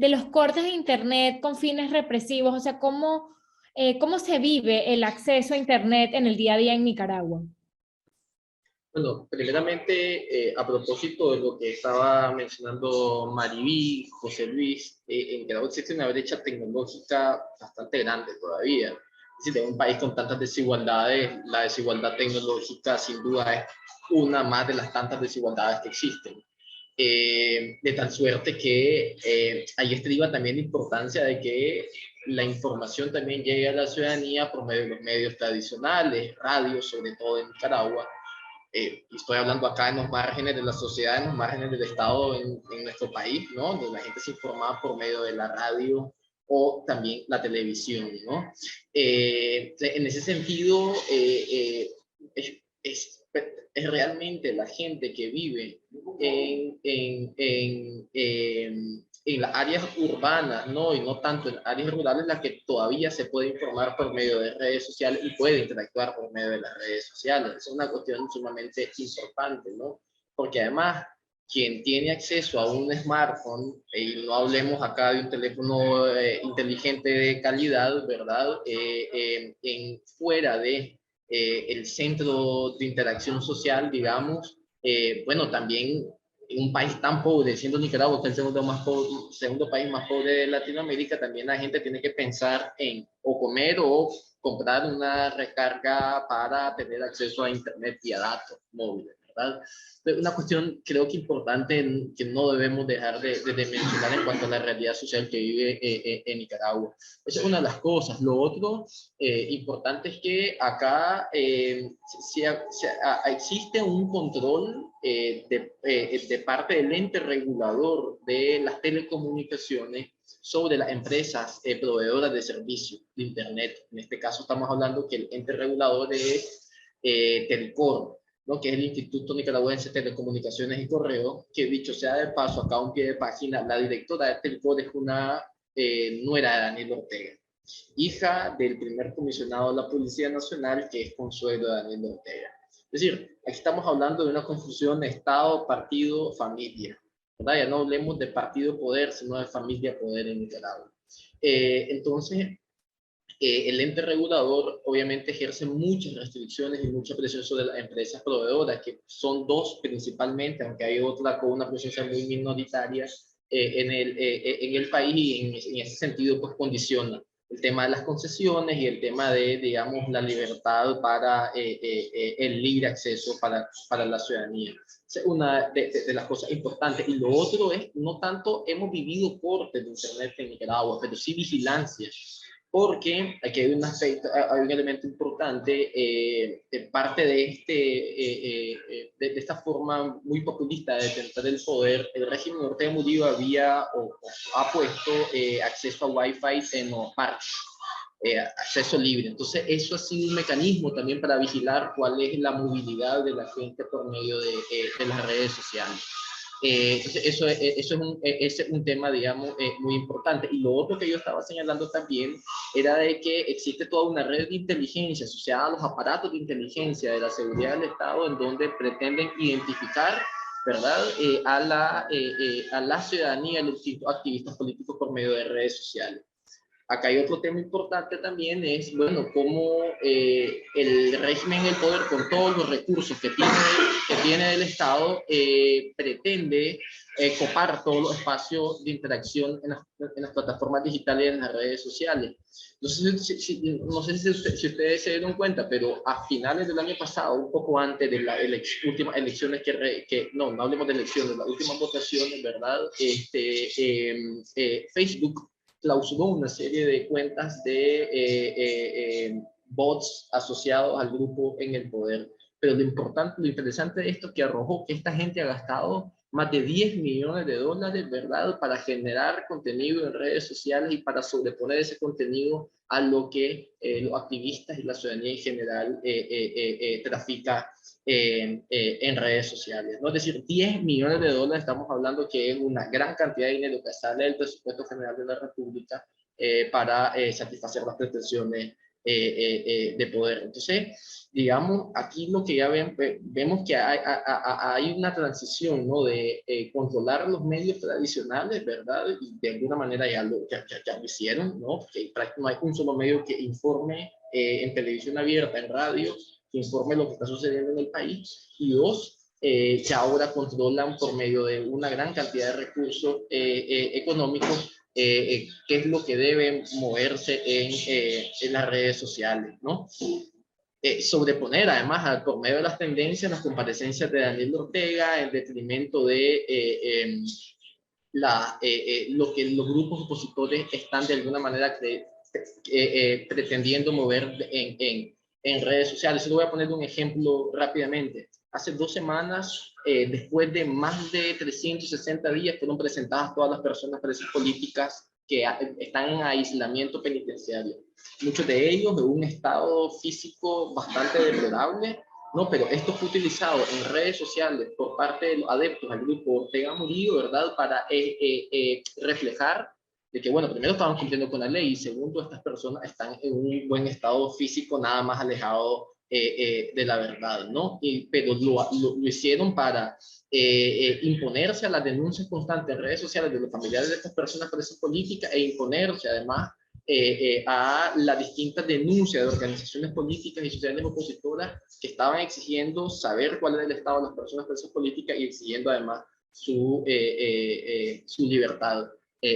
los cortes de Internet con fines represivos, o sea, ¿cómo se vive el acceso a Internet en el día a día en Nicaragua? Bueno, primeramente, a propósito de lo que estaba mencionando Mariví, José Luis, en Nicaragua existe una brecha tecnológica bastante grande todavía. Es decir, en un país con tantas desigualdades, la desigualdad tecnológica sin duda es una más de las tantas desigualdades que existen. De tal suerte que ahí estriba también la importancia de que la información también llegue a la ciudadanía por medio de los medios tradicionales, radio, sobre todo en Nicaragua. Estoy hablando acá en los márgenes de la sociedad, en los márgenes del Estado en nuestro país, ¿no? Donde la gente se informaba por medio de la radio o también la televisión, ¿no? En ese sentido, es realmente la gente que vive en las áreas urbanas, ¿no? Y no tanto en áreas rurales, la que todavía se puede informar por medio de redes sociales y puede interactuar por medio de las redes sociales. Es una cuestión sumamente importante, ¿no? Porque además, quien tiene acceso a un smartphone, y no hablemos acá de un teléfono inteligente de calidad, ¿verdad? Fuera de el centro de interacción social, digamos, bueno, también en un país tan pobre, siendo Nicaragua, que es el segundo país más pobre de Latinoamérica, también la gente tiene que pensar en o comer o comprar una recarga para tener acceso a internet y a datos móviles, ¿verdad? Una cuestión creo que importante que no debemos dejar de mencionar en cuanto a la realidad social que vive en Nicaragua. Esa es una de las cosas. Lo otro importante es que acá existe un control de parte del ente regulador de las telecomunicaciones sobre las empresas proveedoras de servicios de Internet. En este caso estamos hablando que el ente regulador es Telcor, ¿no? Que es el Instituto Nicaragüense de Telecomunicaciones y Correo, que dicho sea de paso, acá un pie de página, la directora de Telcor es una nuera de Daniel Ortega, hija del primer comisionado de la Policía Nacional, que es Consuelo de Daniel Ortega. Es decir, aquí estamos hablando de una confusión de Estado, partido, familia, ¿verdad? Ya no hablemos de partido-poder, sino de familia-poder en Nicaragua. Entonces, el ente regulador obviamente ejerce muchas restricciones y mucha presión sobre las empresas proveedoras, que son dos principalmente, aunque hay otra con una presencia muy minoritaria en el país, y en ese sentido pues condiciona el tema de las concesiones y el tema de, digamos, la libertad para el libre acceso para la ciudadanía. Es una de las cosas importantes. Y lo otro es, no tanto hemos vivido cortes de Internet en Nicaragua, pero sí vigilancia, porque aquí hay un aspecto, hay un elemento importante, parte de esta forma muy populista de detentar el poder. El régimen de Ortega Murillo había o ha puesto acceso a Wi-Fi en los parques, acceso libre. Entonces eso ha sido un mecanismo también para vigilar cuál es la movilidad de la gente por medio de las redes sociales. Entonces eso es un tema, digamos, muy importante. Y lo otro que yo estaba señalando también era de que existe toda una red de inteligencia asociada a los aparatos de inteligencia de la seguridad del Estado, en donde pretenden identificar, ¿verdad?, a la ciudadanía y los activistas políticos por medio de redes sociales. Acá hay otro tema importante también, es, bueno, cómo el régimen del poder, con todos los recursos que tiene del Estado, pretende copar todos los espacios de interacción en las plataformas digitales y en las redes sociales. No sé si ustedes se dieron cuenta, pero a finales del año pasado, un poco antes de las últimas elecciones no hablemos de elecciones, las últimas votaciones, ¿verdad? Facebook clausuró una serie de cuentas de bots asociados al grupo en el poder. Pero lo interesante de esto es que arrojó que esta gente ha gastado más de $10 millones, ¿verdad?, para generar contenido en redes sociales y para sobreponer ese contenido a lo que los activistas y la ciudadanía en general trafica en redes sociales, ¿no? Es decir, $10 millones, estamos hablando que es una gran cantidad de dinero que sale del presupuesto general de la República para satisfacer las pretensiones de poder. Entonces, digamos, aquí lo que ya vemos que hay una transición, ¿no?, de controlar los medios tradicionales, ¿verdad? Y de alguna manera ya lo hicieron, ¿no? Porque no hay un solo medio que informe en televisión abierta, en radio, que informe lo que está sucediendo en el país. Y dos, que ahora controlan por medio de una gran cantidad de recursos económicos qué es lo que debe moverse en las redes sociales, ¿no? Sobreponer además por medio de las tendencias las comparecencias de Daniel Ortega en detrimento de lo que los grupos opositores están de alguna manera pretendiendo mover en redes sociales. Yo voy a poner un ejemplo rápidamente. Hace 2 semanas, después de más de 360 días, fueron presentadas todas las personas presas políticas que están en aislamiento penitenciario. Muchos de ellos de un estado físico bastante deplorable, ¿no? Pero esto fue utilizado en redes sociales por parte de los adeptos al grupo Ortega Murillo, ¿verdad?, para reflejar de que, bueno, primero estaban cumpliendo con la ley y segundo, estas personas están en un buen estado físico, nada más alejado de la verdad, ¿no? Pero lo hicieron para imponerse a las denuncias constantes en redes sociales de los familiares de estas personas presas políticas e imponerse además a las distintas denuncias de organizaciones políticas y sociales opositoras que estaban exigiendo saber cuál era el estado de las personas presas políticas y exigiendo además su libertad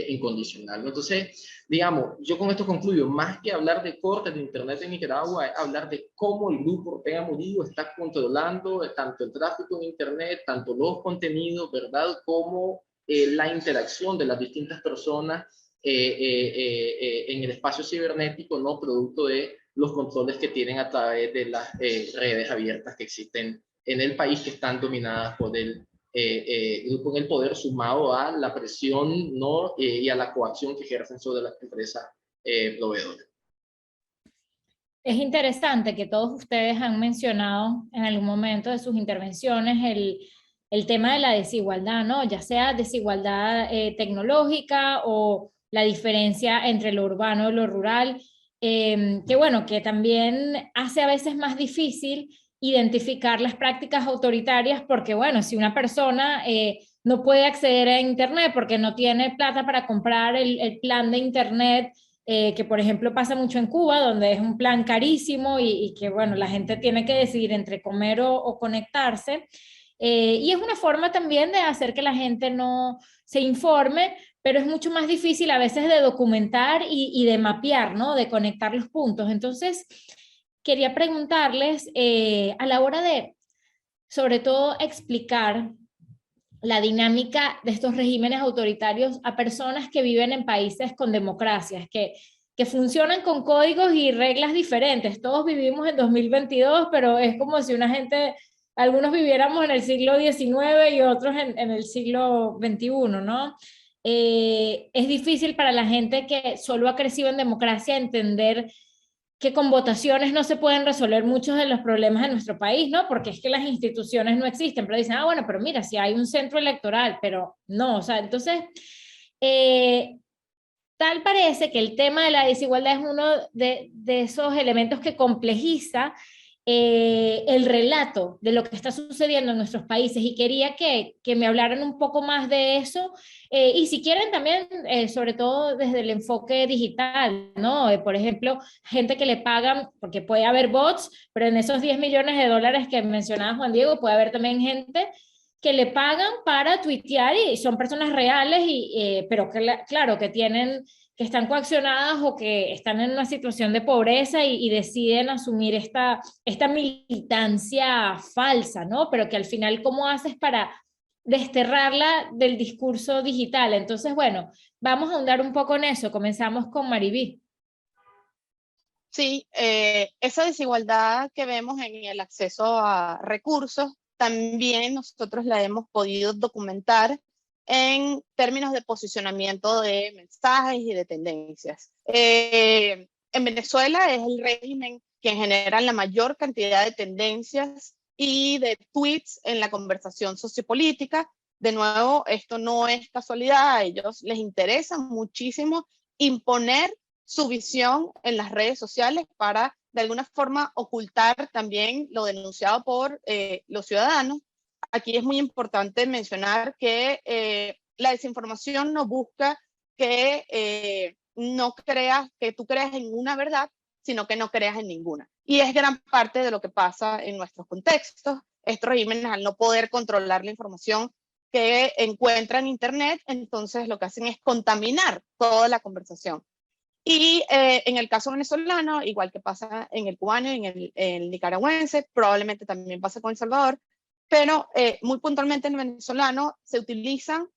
incondicional, ¿no? Entonces, digamos, yo con esto concluyo, más que hablar de cortes de Internet en Nicaragua, es hablar de cómo el grupo Ortega Murillo está controlando tanto el tráfico en Internet, tanto los contenidos, ¿verdad?, como la interacción de las distintas personas en el espacio cibernético, ¿no?, producto de los controles que tienen a través de las redes abiertas que existen en el país, que están dominadas por el grupo en el poder, sumado a la presión, ¿no?, y a la coacción que ejercen sobre las empresas proveedoras. Es interesante que todos ustedes han mencionado en algún momento de sus intervenciones el tema de la desigualdad, ¿no? Ya sea desigualdad tecnológica o la diferencia entre lo urbano y lo rural, que bueno, que también hace a veces más difícil identificar las prácticas autoritarias, porque bueno, si una persona no puede acceder a Internet porque no tiene plata para comprar el plan de Internet que por ejemplo pasa mucho en Cuba, donde es un plan carísimo y que bueno, la gente tiene que decidir entre comer o conectarse. Y es una forma también de hacer que la gente no se informe, pero es mucho más difícil a veces de documentar y de mapear, ¿no? De conectar los puntos. Entonces, quería preguntarles, a la hora de, sobre todo, explicar la dinámica de estos regímenes autoritarios a personas que viven en países con democracias, que funcionan con códigos y reglas diferentes. Todos vivimos en 2022, pero es como si una gente, algunos viviéramos en el siglo XIX y otros en el siglo XXI, ¿no? Es difícil para la gente que solo ha crecido en democracia entender que con votaciones no se pueden resolver muchos de los problemas de nuestro país, ¿no? Porque es que las instituciones no existen, pero dicen, ah, bueno, pero mira, si hay un centro electoral, pero no, o sea, entonces, tal parece que el tema de la desigualdad es uno de esos elementos que complejiza el relato de lo que está sucediendo en nuestros países y quería que me hablaran un poco más de eso y si quieren también, sobre todo desde el enfoque digital, ¿no? Por ejemplo, gente que le pagan, porque puede haber bots, pero en esos 10 millones de dólares que mencionaba Juan Diego, puede haber también gente que le pagan para tuitear y son personas reales, pero que, claro, que tienen que están coaccionadas o que están en una situación de pobreza y deciden asumir esta militancia falsa, ¿no? Pero que al final, ¿cómo haces para desterrarla del discurso digital? Entonces, bueno, vamos a ahondar un poco en eso. Comenzamos con Maribí. Sí, esa desigualdad que vemos en el acceso a recursos, también nosotros la hemos podido documentar en términos de posicionamiento de mensajes y de tendencias. En Venezuela es el régimen quien genera la mayor cantidad de tendencias y de tweets en la conversación sociopolítica. De nuevo, esto no es casualidad, a ellos les interesa muchísimo imponer su visión en las redes sociales para de alguna forma ocultar también lo denunciado por los ciudadanos. Aquí es muy importante mencionar que la desinformación no busca que que tú creas en una verdad, sino que no creas en ninguna. Y es gran parte de lo que pasa en nuestros contextos. Estos regímenes, al no poder controlar la información que encuentran en Internet, entonces lo que hacen es contaminar toda la conversación. Y en el caso venezolano, igual que pasa en el cubano y en el nicaragüense, probablemente también pasa con El Salvador, pero muy puntualmente en el venezolano se utilizan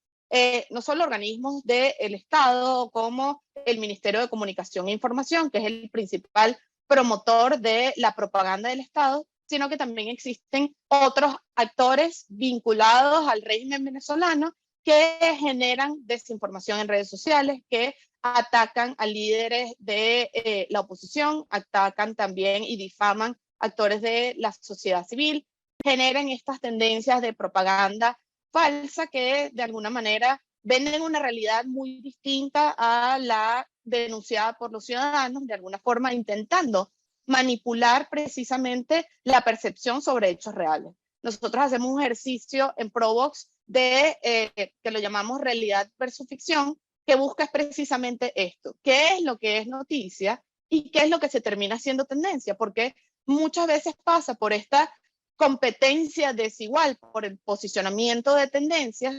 no solo organismos del Estado como el Ministerio de Comunicación e Información, que es el principal promotor de la propaganda del Estado, sino que también existen otros actores vinculados al régimen venezolano que generan desinformación en redes sociales, que atacan a líderes de la oposición, atacan también y difaman actores de la sociedad civil, generan estas tendencias de propaganda falsa que de alguna manera venden una realidad muy distinta a la denunciada por los ciudadanos, de alguna forma intentando manipular precisamente la percepción sobre hechos reales. Nosotros hacemos un ejercicio en Provox que lo llamamos realidad versus ficción, que busca precisamente esto, qué es lo que es noticia y qué es lo que se termina siendo tendencia, porque muchas veces pasa por esta competencia desigual, por el posicionamiento de tendencias,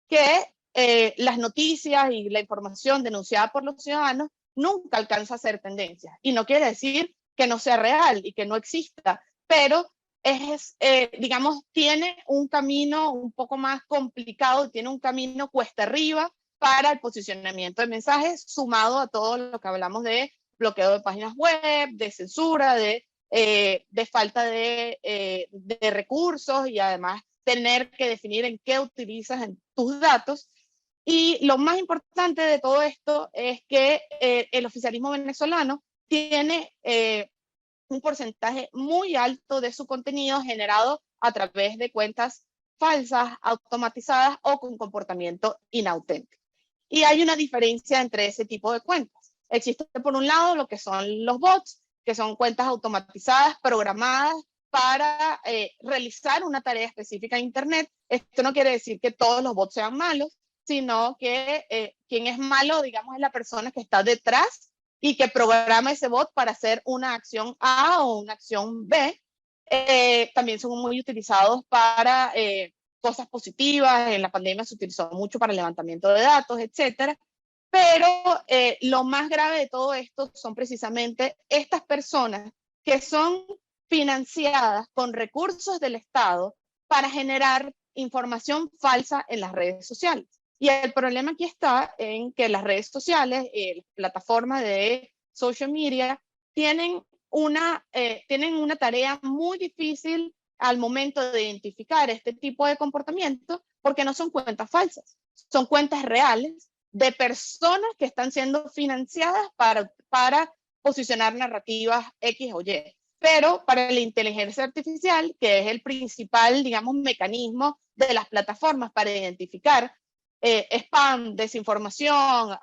que las noticias y la información denunciada por los ciudadanos nunca alcanza a ser tendencia. Y no quiere decir que no sea real y que no exista, pero digamos, tiene un camino un poco más complicado, tiene un camino cuesta arriba para el posicionamiento de mensajes, sumado a todo lo que hablamos de bloqueo de páginas web, de censura, de falta de recursos y además tener que definir en qué utilizas en tus datos. Y lo más importante de todo esto es que el oficialismo venezolano tiene un porcentaje muy alto de su contenido generado a través de cuentas falsas, automatizadas o con comportamiento inauténtico. Y hay una diferencia entre ese tipo de cuentas. Existe por un lado lo que son los bots, que son cuentas automatizadas, programadas para realizar una tarea específica en Internet. Esto no quiere decir que todos los bots sean malos, sino que quien es malo, digamos, es la persona que está detrás y que programa ese bot para hacer una acción A o una acción B. También son muy utilizados para cosas positivas. En la pandemia se utilizó mucho para el levantamiento de datos, etcétera. Pero lo más grave de todo esto son precisamente estas personas que son financiadas con recursos del Estado para generar información falsa en las redes sociales. Y el problema aquí está en que las redes sociales, las plataformas de social media, tienen una tarea muy difícil al momento de identificar este tipo de comportamiento, porque no son cuentas falsas, son cuentas reales de personas que están siendo financiadas para posicionar narrativas X o Y. Pero para la inteligencia artificial, que es el principal, digamos, mecanismo de las plataformas para identificar spam, desinformación,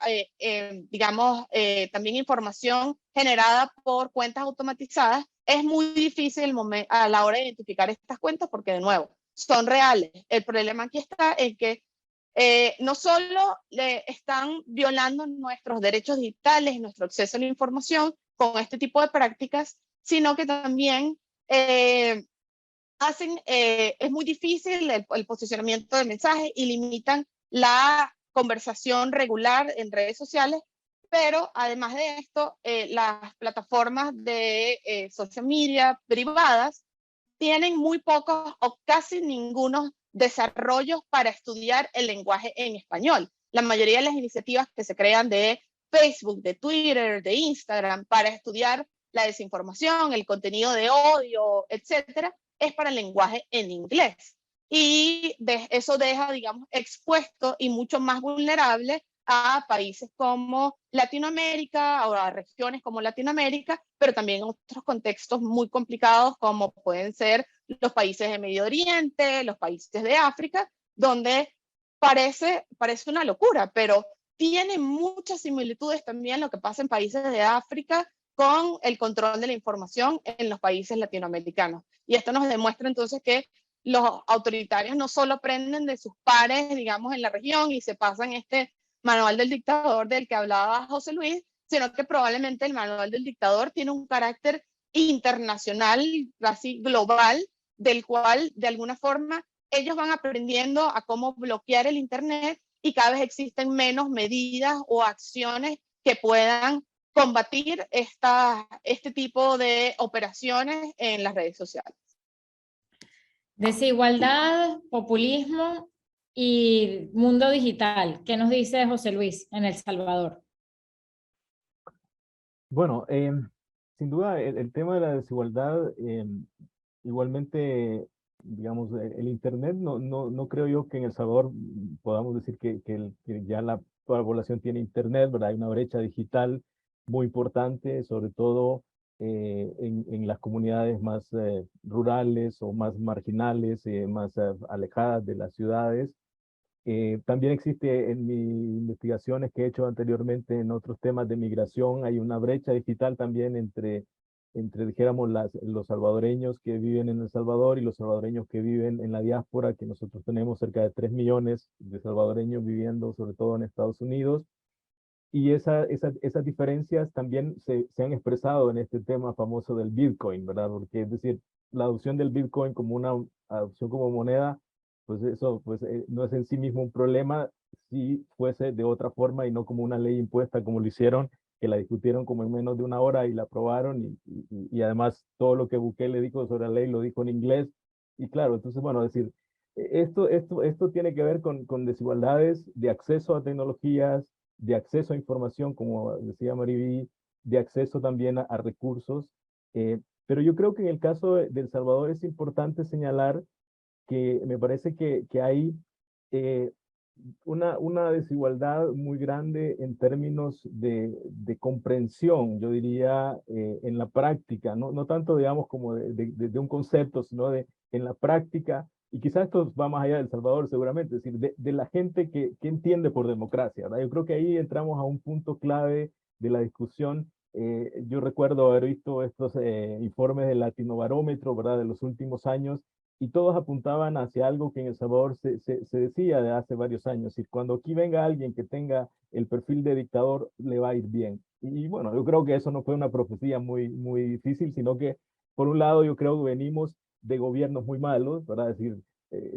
digamos, también información generada por cuentas automatizadas, es muy difícil a la hora de identificar estas cuentas porque, de nuevo, son reales. El problema aquí está en que no solo le están violando nuestros derechos digitales, nuestro acceso a la información con este tipo de prácticas, sino que también es muy difícil el posicionamiento de mensajes y limitan la conversación regular en redes sociales, pero además de esto, las plataformas de social media privadas tienen muy pocos o casi ningunos desarrollos para estudiar el lenguaje en español. La mayoría de las iniciativas que se crean de Facebook, de Twitter, de Instagram, para estudiar la desinformación, el contenido de odio, etcétera, es para el lenguaje en inglés. Y eso deja, digamos, expuesto y mucho más vulnerable a países como Latinoamérica o a regiones como Latinoamérica, pero también en otros contextos muy complicados como pueden ser los países de Medio Oriente, los países de África, donde parece una locura, pero tiene muchas similitudes también lo que pasa en países de África con el control de la información en los países latinoamericanos. Y esto nos demuestra entonces que los autoritarios no solo aprenden de sus pares, digamos, en la región y se pasan este manual del dictador del que hablaba José Luis, sino que probablemente el manual del dictador tiene un carácter internacional, casi global, del cual de alguna forma ellos van aprendiendo a cómo bloquear el Internet y cada vez existen menos medidas o acciones que puedan combatir este tipo de operaciones en las redes sociales. Desigualdad, populismo y mundo digital. ¿Qué nos dice José Luis en El Salvador? Bueno, sin duda el tema de la desigualdad, igualmente, digamos, el Internet, no creo yo que en El Salvador podamos decir que ya toda la población tiene Internet, ¿verdad? Hay una brecha digital muy importante, sobre todo en las comunidades más rurales o más marginales, más alejadas de las ciudades. También existe en mis investigaciones que he hecho anteriormente en otros temas de migración, hay una brecha digital también entre dijéramos, los salvadoreños que viven en El Salvador y los salvadoreños que viven en la diáspora, que nosotros tenemos cerca de 3 millones de salvadoreños viviendo sobre todo en Estados Unidos. Y esas diferencias también se han expresado en este tema famoso del Bitcoin, ¿verdad? Porque es decir, la adopción del Bitcoin como una adopción como moneda, pues eso pues, no es en sí mismo un problema si fuese de otra forma y no como una ley impuesta como lo hicieron, que la discutieron como en menos de una hora y la aprobaron y además todo lo que Bukele dijo sobre la ley lo dijo en inglés. Y claro, entonces, bueno, es decir, esto tiene que ver con desigualdades de acceso a tecnologías, de acceso a información, como decía Mariví, de acceso también a recursos. Pero yo creo que en el caso de El Salvador es importante señalar que me parece que hay una desigualdad muy grande en términos de comprensión, yo diría, en la práctica, no tanto, digamos, como de un concepto, sino en la práctica. Y quizás esto va más allá de El Salvador, seguramente, es decir, de la gente que entiende por democracia, ¿verdad? Yo creo que ahí entramos a un punto clave de la discusión. Yo recuerdo haber visto estos informes del Latinobarómetro, ¿verdad?, de los últimos años, y todos apuntaban hacia algo que en El Salvador se decía de hace varios años, y cuando aquí venga alguien que tenga el perfil de dictador, le va a ir bien. Y bueno, yo creo que eso no fue una profecía muy difícil, sino que por un lado yo creo que venimos de gobiernos muy malos, ¿verdad? Es decir,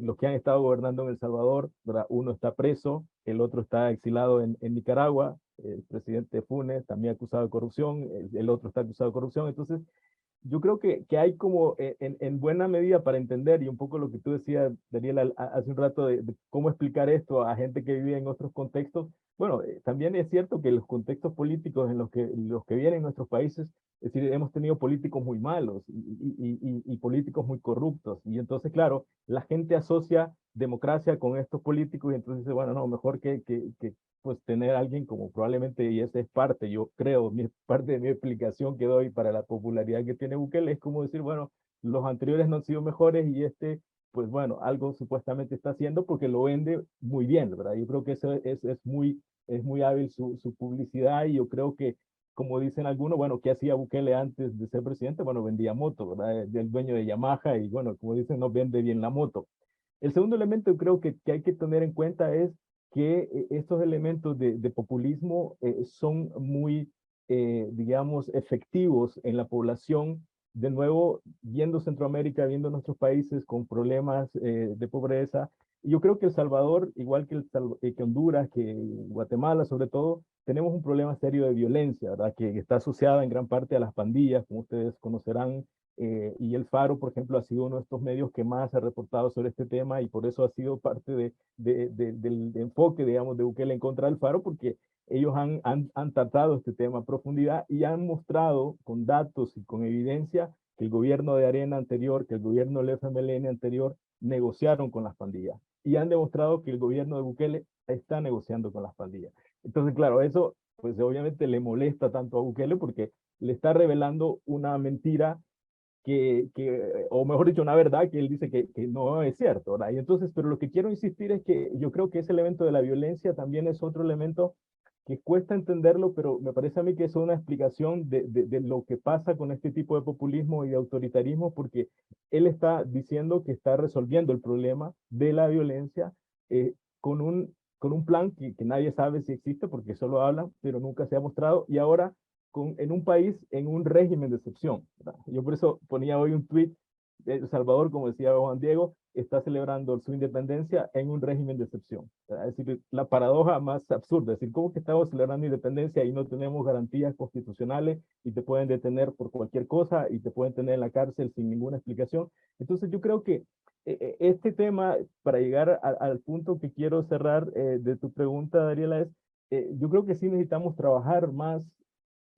los que han estado gobernando en El Salvador, ¿verdad? Uno está preso, el otro está exilado en Nicaragua, el presidente Funes también acusado de corrupción, el otro está acusado de corrupción. Entonces, yo creo que hay como en buena medida para entender, y un poco lo que tú decías, Daniela, hace un rato de cómo explicar esto a gente que vive en otros contextos. Bueno, también es cierto que los contextos políticos en los que vienen nuestros países, es decir, hemos tenido políticos muy malos y políticos muy corruptos. Y entonces, claro, la gente asocia democracia con estos políticos y entonces dice, bueno, no, mejor que pues tener a alguien como probablemente, y esa es parte, yo creo, parte de mi explicación que doy para la popularidad que tiene Bukele, es como decir, bueno, los anteriores no han sido mejores y este, pues bueno, algo supuestamente está haciendo porque lo vende muy bien, ¿verdad? Yo creo que eso es muy hábil su publicidad y yo creo que, como dicen algunos, bueno, ¿qué hacía Bukele antes de ser presidente? Bueno, vendía moto, ¿verdad? El dueño de Yamaha y bueno, como dicen, no vende bien la moto. El segundo elemento que creo que hay que tener en cuenta es que estos elementos de populismo son muy, digamos, efectivos en la población. De nuevo, viendo Centroamérica, viendo nuestros países con problemas de pobreza. Y yo creo que El Salvador, igual que Honduras, que Guatemala sobre todo, tenemos un problema serio de violencia, ¿verdad? Que está asociada en gran parte a las pandillas, como ustedes conocerán, y El Faro, por ejemplo, ha sido uno de estos medios que más ha reportado sobre este tema y por eso ha sido parte del enfoque, digamos, de Bukele en contra del Faro, porque ellos han tratado este tema a profundidad y han mostrado con datos y con evidencia que el gobierno de Arena anterior, que el gobierno del FMLN anterior negociaron con las pandillas y han demostrado que el gobierno de Bukele está negociando con las pandillas. Entonces, claro, eso pues obviamente le molesta tanto a Bukele porque le está revelando una mentira o mejor dicho, una verdad que él dice que no es cierto, ¿verdad? Y entonces, pero lo que quiero insistir es que yo creo que ese elemento de la violencia también es otro elemento que cuesta entenderlo, pero me parece a mí que es una explicación de lo que pasa con este tipo de populismo y de autoritarismo, porque él está diciendo que está resolviendo el problema de la violencia eh, con un plan que nadie sabe si existe, porque solo hablan, pero nunca se ha mostrado, y ahora en un país en un régimen de excepción, ¿verdad? Yo por eso ponía hoy un tweet de El Salvador, como decía Juan Diego, está celebrando su independencia en un régimen de excepción. ¿Verdad? Es decir, la paradoja más absurda, es decir, ¿cómo que estamos celebrando independencia y no tenemos garantías constitucionales y te pueden detener por cualquier cosa y te pueden tener en la cárcel sin ninguna explicación? Entonces yo creo que este tema, para llegar al punto que quiero cerrar de tu pregunta, Dariela, es, yo creo que sí necesitamos trabajar más,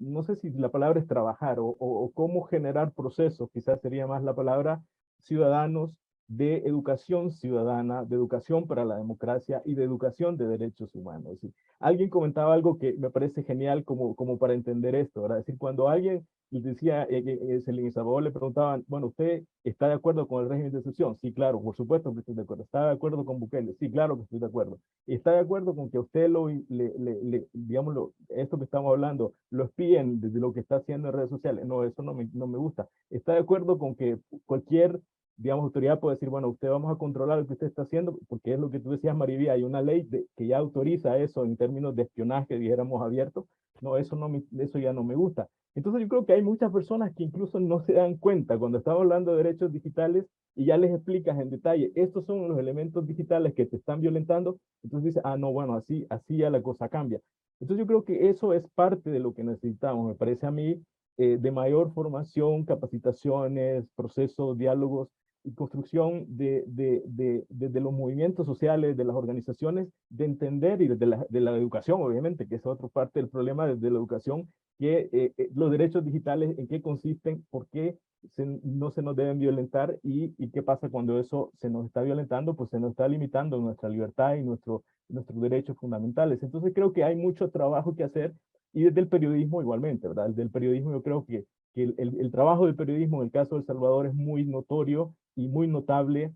no sé si la palabra es trabajar o cómo generar procesos, quizás sería más la palabra, ciudadanos de educación ciudadana, de educación para la democracia y de educación de derechos humanos. Es decir, alguien comentaba algo que me parece genial como para entender esto, ¿verdad? Es decir, cuando alguien les decía, en El Salvador le preguntaban, bueno, ¿usted está de acuerdo con el régimen de excepción? Sí, claro, por supuesto que estoy de acuerdo. ¿Está de acuerdo con Bukele? Sí, claro que estoy de acuerdo. ¿Está de acuerdo con que a usted digamos, esto que estamos hablando, lo espíen desde lo que está haciendo en redes sociales? No, eso no me gusta. ¿Está de acuerdo con que cualquier, digamos, autoridad puede decir, bueno, usted vamos a controlar lo que usted está haciendo? Porque es lo que tú decías, Marivía, hay una ley que ya autoriza eso en términos de espionaje, dijéramos, abierto. No, eso ya no me gusta. Entonces yo creo que hay muchas personas que incluso no se dan cuenta cuando estamos hablando de derechos digitales y ya les explicas en detalle, estos son los elementos digitales que te están violentando, entonces dice, ah, no, bueno, así ya la cosa cambia. Entonces yo creo que eso es parte de lo que necesitamos, me parece a mí, de mayor formación, capacitaciones, procesos, diálogos y construcción de los movimientos sociales, de las organizaciones, de entender y de la educación, obviamente, que es otra parte del problema desde la educación, que los derechos digitales, en qué consisten, por qué no se nos deben violentar y qué pasa cuando eso se nos está violentando, pues se nos está limitando nuestra libertad y nuestros derechos fundamentales. Entonces creo que hay mucho trabajo que hacer y desde el periodismo igualmente, ¿verdad? Desde el periodismo yo creo que el trabajo del periodismo en el caso de El Salvador es muy notorio y muy notable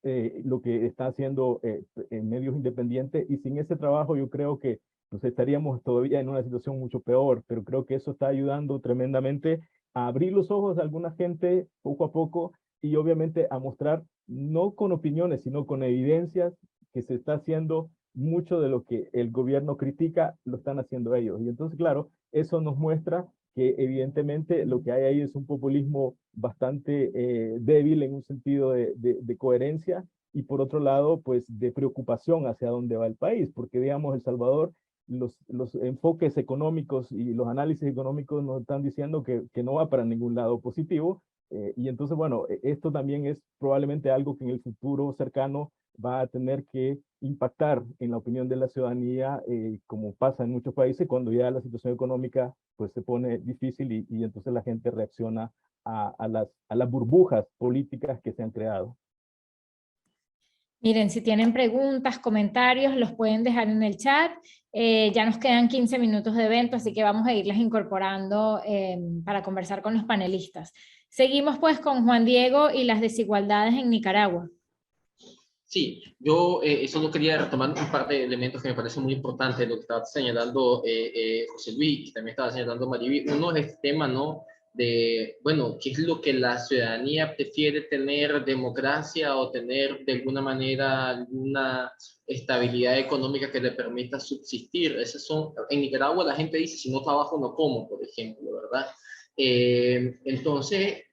lo que está haciendo en medios independientes y sin ese trabajo yo creo que pues estaríamos todavía en una situación mucho peor, pero creo que eso está ayudando tremendamente a abrir los ojos de alguna gente poco a poco y obviamente a mostrar, no con opiniones, sino con evidencias que se está haciendo mucho de lo que el gobierno critica lo están haciendo ellos. Y entonces, claro, eso nos muestra que evidentemente lo que hay ahí es un populismo bastante débil en un sentido de coherencia, y por otro lado, pues de preocupación hacia dónde va el país, porque digamos, El Salvador, los enfoques económicos y los análisis económicos nos están diciendo que no va para ningún lado positivo, y entonces, bueno, esto también es probablemente algo que en el futuro cercano va a tener que impactar en la opinión de la ciudadanía, como pasa en muchos países, cuando ya la situación económica pues se pone difícil, y entonces la gente reacciona a las burbujas políticas que se han creado. Miren, si tienen preguntas, comentarios, los pueden dejar en el chat. Ya nos quedan 15 minutos de evento, así que vamos a irlas incorporando para conversar con los panelistas. Seguimos pues con Juan Diego y las desigualdades en Nicaragua. Sí, yo solo quería retomar un par de elementos que me parecen muy importantes, lo que estaba señalando José Luis, y también estaba señalando Mariví. Uno es el tema, ¿no?, de, bueno, ¿qué es lo que la ciudadanía prefiere tener, democracia o tener de alguna manera alguna estabilidad económica que le permita subsistir? Esas son, en Nicaragua la gente dice, si no trabajo no como, por ejemplo, ¿verdad? Entonces,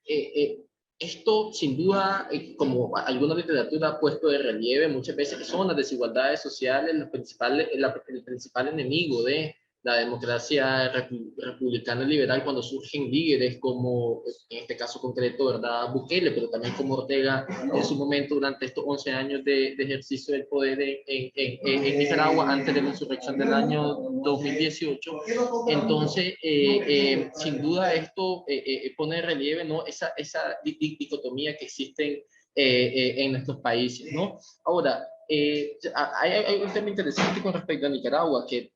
esto, sin duda, como alguna literatura ha puesto de relieve muchas veces, que son las desigualdades sociales el principal enemigo de la democracia republicana y liberal, cuando surgen líderes como, en este caso concreto, ¿verdad?, Bukele, pero también como Ortega en su momento durante estos 11 años de ejercicio del poder en Nicaragua, antes de la insurrección del año 2018. Entonces, sin duda esto pone de relieve, ¿no?, esa dicotomía que existen en nuestros países, ¿no? Ahora, hay un tema interesante con respecto a Nicaragua, que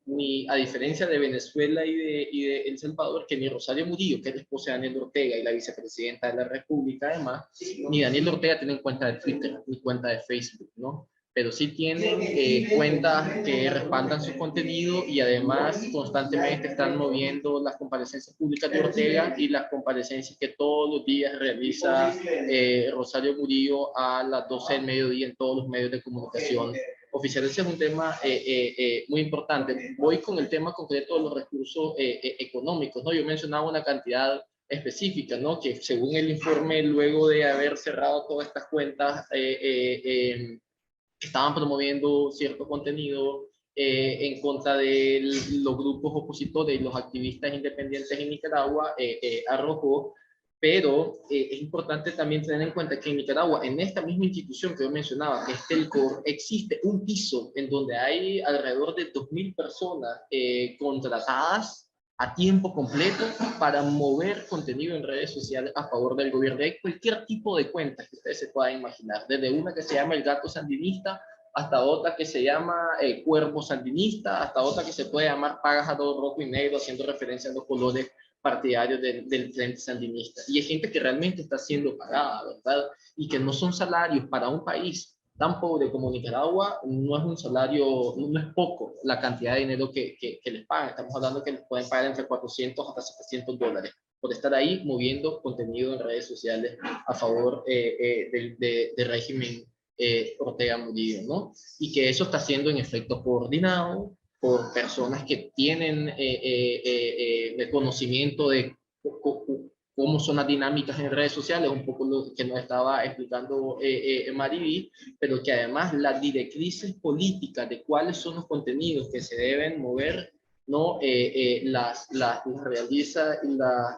a diferencia de Venezuela y de El Salvador, que ni Rosario Murillo, que es la esposa de Daniel Ortega y la vicepresidenta de la República, además, ni Daniel Ortega tienen cuenta de Twitter ni cuenta de Facebook, ¿no? Pero sí tienen cuentas que respaldan su contenido, y además constantemente están moviendo las comparecencias públicas de Ortega y las comparecencias que todos los días realiza Rosario Murillo a las 12 del mediodía en todos los medios de comunicación oficiales. Ese es un tema muy importante. Voy con el tema concreto de los recursos económicos, ¿no? Yo mencionaba una cantidad específica, ¿no?, que según el informe, luego de haber cerrado todas estas cuentas, estaban promoviendo cierto contenido en contra de los grupos opositores y los activistas independientes en Nicaragua, arrojó. Pero es importante también tener en cuenta que en Nicaragua, en esta misma institución que yo mencionaba, que es Telcor, existe un piso en donde hay alrededor de 2.000 personas contratadas a tiempo completo para mover contenido en redes sociales a favor del gobierno. Hay cualquier tipo de cuentas que ustedes se puedan imaginar, desde una que se llama El Gato Sandinista, hasta otra que se llama Cuervo Sandinista, hasta otra que se puede llamar Pájaro Rojo y Negro, haciendo referencia a los colores partidarios del Frente Sandinista. Y hay gente que realmente está siendo pagada, ¿verdad? Y que no son salarios para un país tan pobre como Nicaragua. No es un salario, no es poco la cantidad de dinero que les pagan. Estamos hablando que les pueden pagar entre 400 hasta 700 dólares por estar ahí moviendo contenido en redes sociales a favor del régimen Ortega Murillo, ¿no? Y que eso está siendo en efecto coordinado por personas que tienen el conocimiento de cómo son las dinámicas en redes sociales, un poco lo que nos estaba explicando Mariví, pero que además las directrices políticas de cuáles son los contenidos que se deben mover, ¿no?, las realiza y las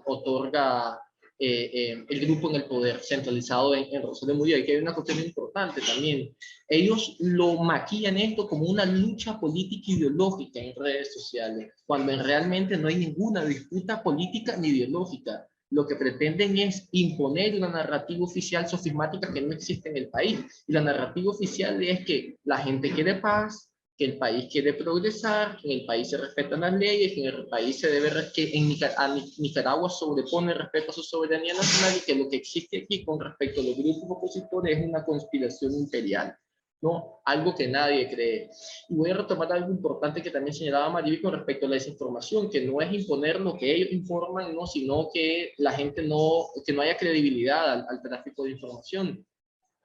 otorga el grupo en el poder, centralizado en Rosario Murillo. Y que hay una cuestión importante también. Ellos lo maquillan esto como una lucha política ideológica en redes sociales, cuando realmente no hay ninguna disputa política ni ideológica. Lo que pretenden es imponer una narrativa oficial sofismática que no existe en el país. Y la narrativa oficial es que la gente quiere paz, que el país quiere progresar, que en el país se respetan las leyes, que en el país se debe, que en Nicaragua sobrepone el respeto a su soberanía nacional, y que lo que existe aquí con respecto a los grupos opositores es una conspiración imperial, ¿no? Algo que nadie cree. Y voy a retomar algo importante que también señalaba Mariví con respecto a la desinformación, que no es imponer lo que ellos informan, ¿no?, sino que la gente que no haya credibilidad al tráfico de información.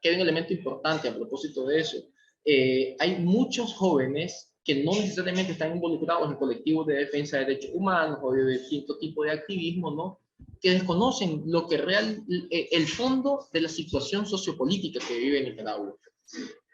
Que hay un elemento importante a propósito de eso. hay muchos jóvenes que no necesariamente están involucrados en colectivos de defensa de derechos humanos o de distinto tipo de activismo, ¿no? Que desconocen lo que el fondo de la situación sociopolítica que vive Nicaragua.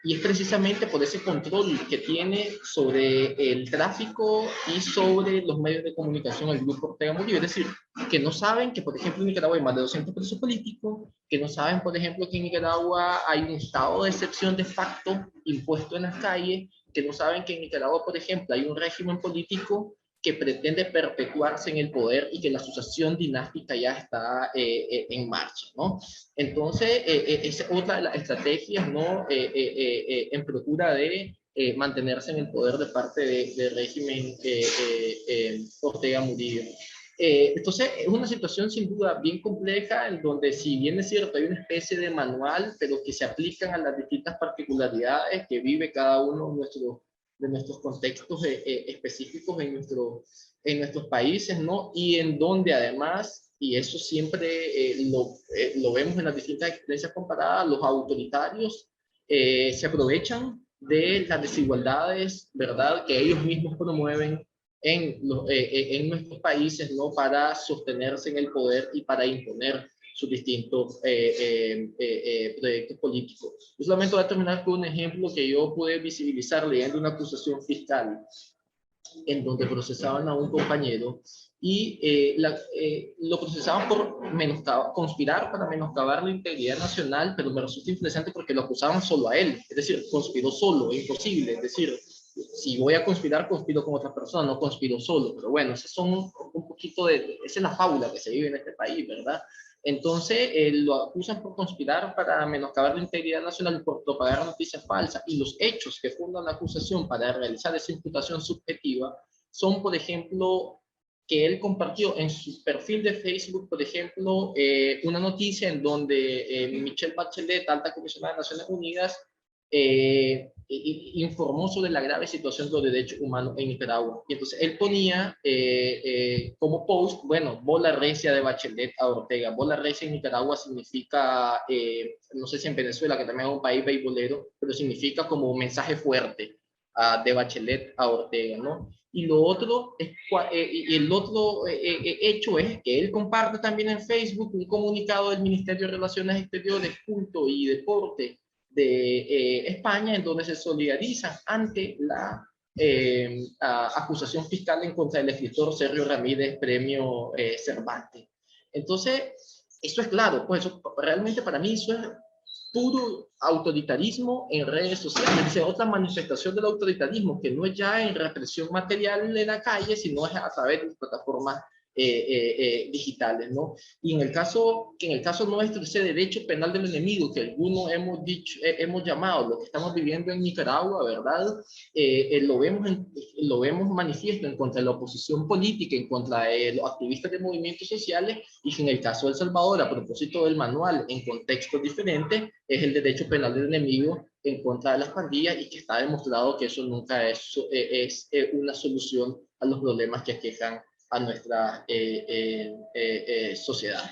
Y es precisamente por ese control que tiene sobre el tráfico y sobre los medios de comunicación el grupo Ortega Murillo. Es decir, que no saben que, por ejemplo, en Nicaragua hay más de 200 presos políticos, que no saben, por ejemplo, que en Nicaragua hay un estado de excepción de facto impuesto en las calles, que no saben que en Nicaragua, por ejemplo, hay un régimen político que pretende perpetuarse en el poder y que la sucesión dinástica ya está en marcha, ¿no? Entonces, es otra de las estrategias, ¿no? En procura de mantenerse en el poder de parte del régimen Ortega Murillo. Entonces, es una situación sin duda bien compleja, en donde, si bien es cierto, hay una especie de manual, pero que se aplican a las distintas particularidades que vive cada uno de nuestros contextos específicos en nuestros países, ¿no? Y en donde además, y eso siempre lo vemos en las distintas experiencias comparadas, los autoritarios se aprovechan de las desigualdades, ¿verdad?, que ellos mismos promueven en nuestros países, ¿no?, para sostenerse en el poder y para imponer sus distintos proyectos políticos. Yo solamente voy a terminar con un ejemplo que yo pude visibilizar leyendo una acusación fiscal en donde procesaban a un compañero y lo procesaban por conspirar para menoscabar la integridad nacional, pero me resulta interesante porque lo acusaban solo a él, es decir, conspiró solo, imposible, es decir, si voy a conspirar, conspiro con otra persona, no conspiro solo, pero bueno, esas son un poquito esa es la fábula que se vive en este país, ¿verdad? Entonces, lo acusan por conspirar para menoscabar la integridad nacional, por propagar noticias falsas, y los hechos que fundan la acusación para realizar esa imputación subjetiva son, por ejemplo, que él compartió en su perfil de Facebook, por ejemplo, una noticia en donde Michelle Bachelet, alta comisionada de Naciones Unidas, informó sobre la grave situación de los derechos humanos en Nicaragua. Y entonces él ponía como post, bueno, bola recia de Bachelet a Ortega. Bola recia en Nicaragua significa, no sé si en Venezuela, que también es un país beisbolero, pero significa como un mensaje fuerte de Bachelet a Ortega, ¿no? Y lo otro es, el otro hecho es que él comparte también en Facebook un comunicado del Ministerio de Relaciones Exteriores, Culto y Deporte de España, en donde se solidarizan ante la acusación fiscal en contra del escritor Sergio Ramírez, premio Cervantes. Entonces, eso es claro, pues eso, realmente para mí eso es puro autoritarismo en redes sociales, es otra manifestación del autoritarismo, que no es ya en represión material en la calle, sino es a través de plataformas digitales, ¿no? Y en el caso nuestro, ese derecho penal del enemigo que algunos hemos llamado, lo que estamos viviendo en Nicaragua, ¿verdad? Lo vemos manifiesto en contra de la oposición política, en contra de los activistas de movimientos sociales, y que en el caso de El Salvador, a propósito del manual en contextos diferentes, es el derecho penal del enemigo en contra de las pandillas, y que está demostrado que eso nunca es una solución a los problemas que aquejan a nuestra sociedad.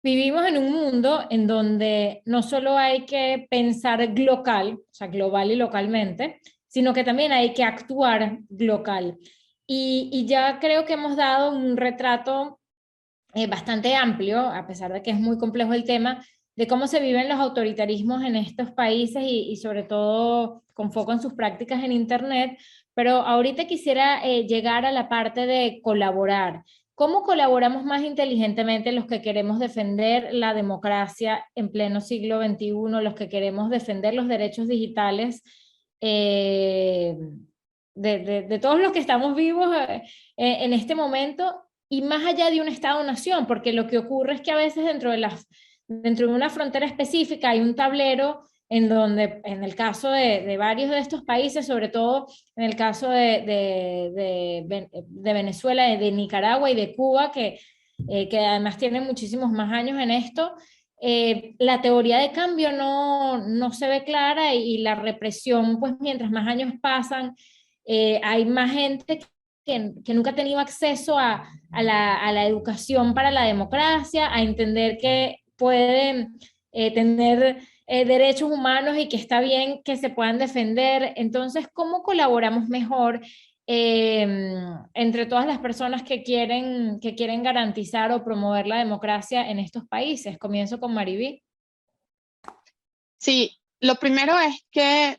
Vivimos en un mundo en donde no solo hay que pensar global, o sea, global y localmente, sino que también hay que actuar local. Y ya creo que hemos dado un retrato bastante amplio, a pesar de que es muy complejo el tema, de cómo se viven los autoritarismos en estos países y sobre todo con foco en sus prácticas en Internet. Pero ahorita quisiera llegar a la parte de colaborar. ¿Cómo colaboramos más inteligentemente los que queremos defender la democracia en pleno siglo XXI, los que queremos defender los derechos digitales de todos los que estamos vivos en este momento, y más allá de un Estado-nación? Porque lo que ocurre es que a veces dentro de una frontera específica hay un tablero en donde, en el caso de varios de estos países, sobre todo en el caso de Venezuela, de Nicaragua y de Cuba, que además tienen muchísimos más años en esto, la teoría de cambio no se ve clara, y la represión, pues mientras más años pasan, hay más gente que nunca ha tenido acceso a la educación para la democracia, a entender que pueden tener derechos humanos y que está bien que se puedan defender. Entonces, ¿cómo colaboramos mejor entre todas las personas que quieren garantizar o promover la democracia en estos países? Comienzo con Mariví. Sí, lo primero es que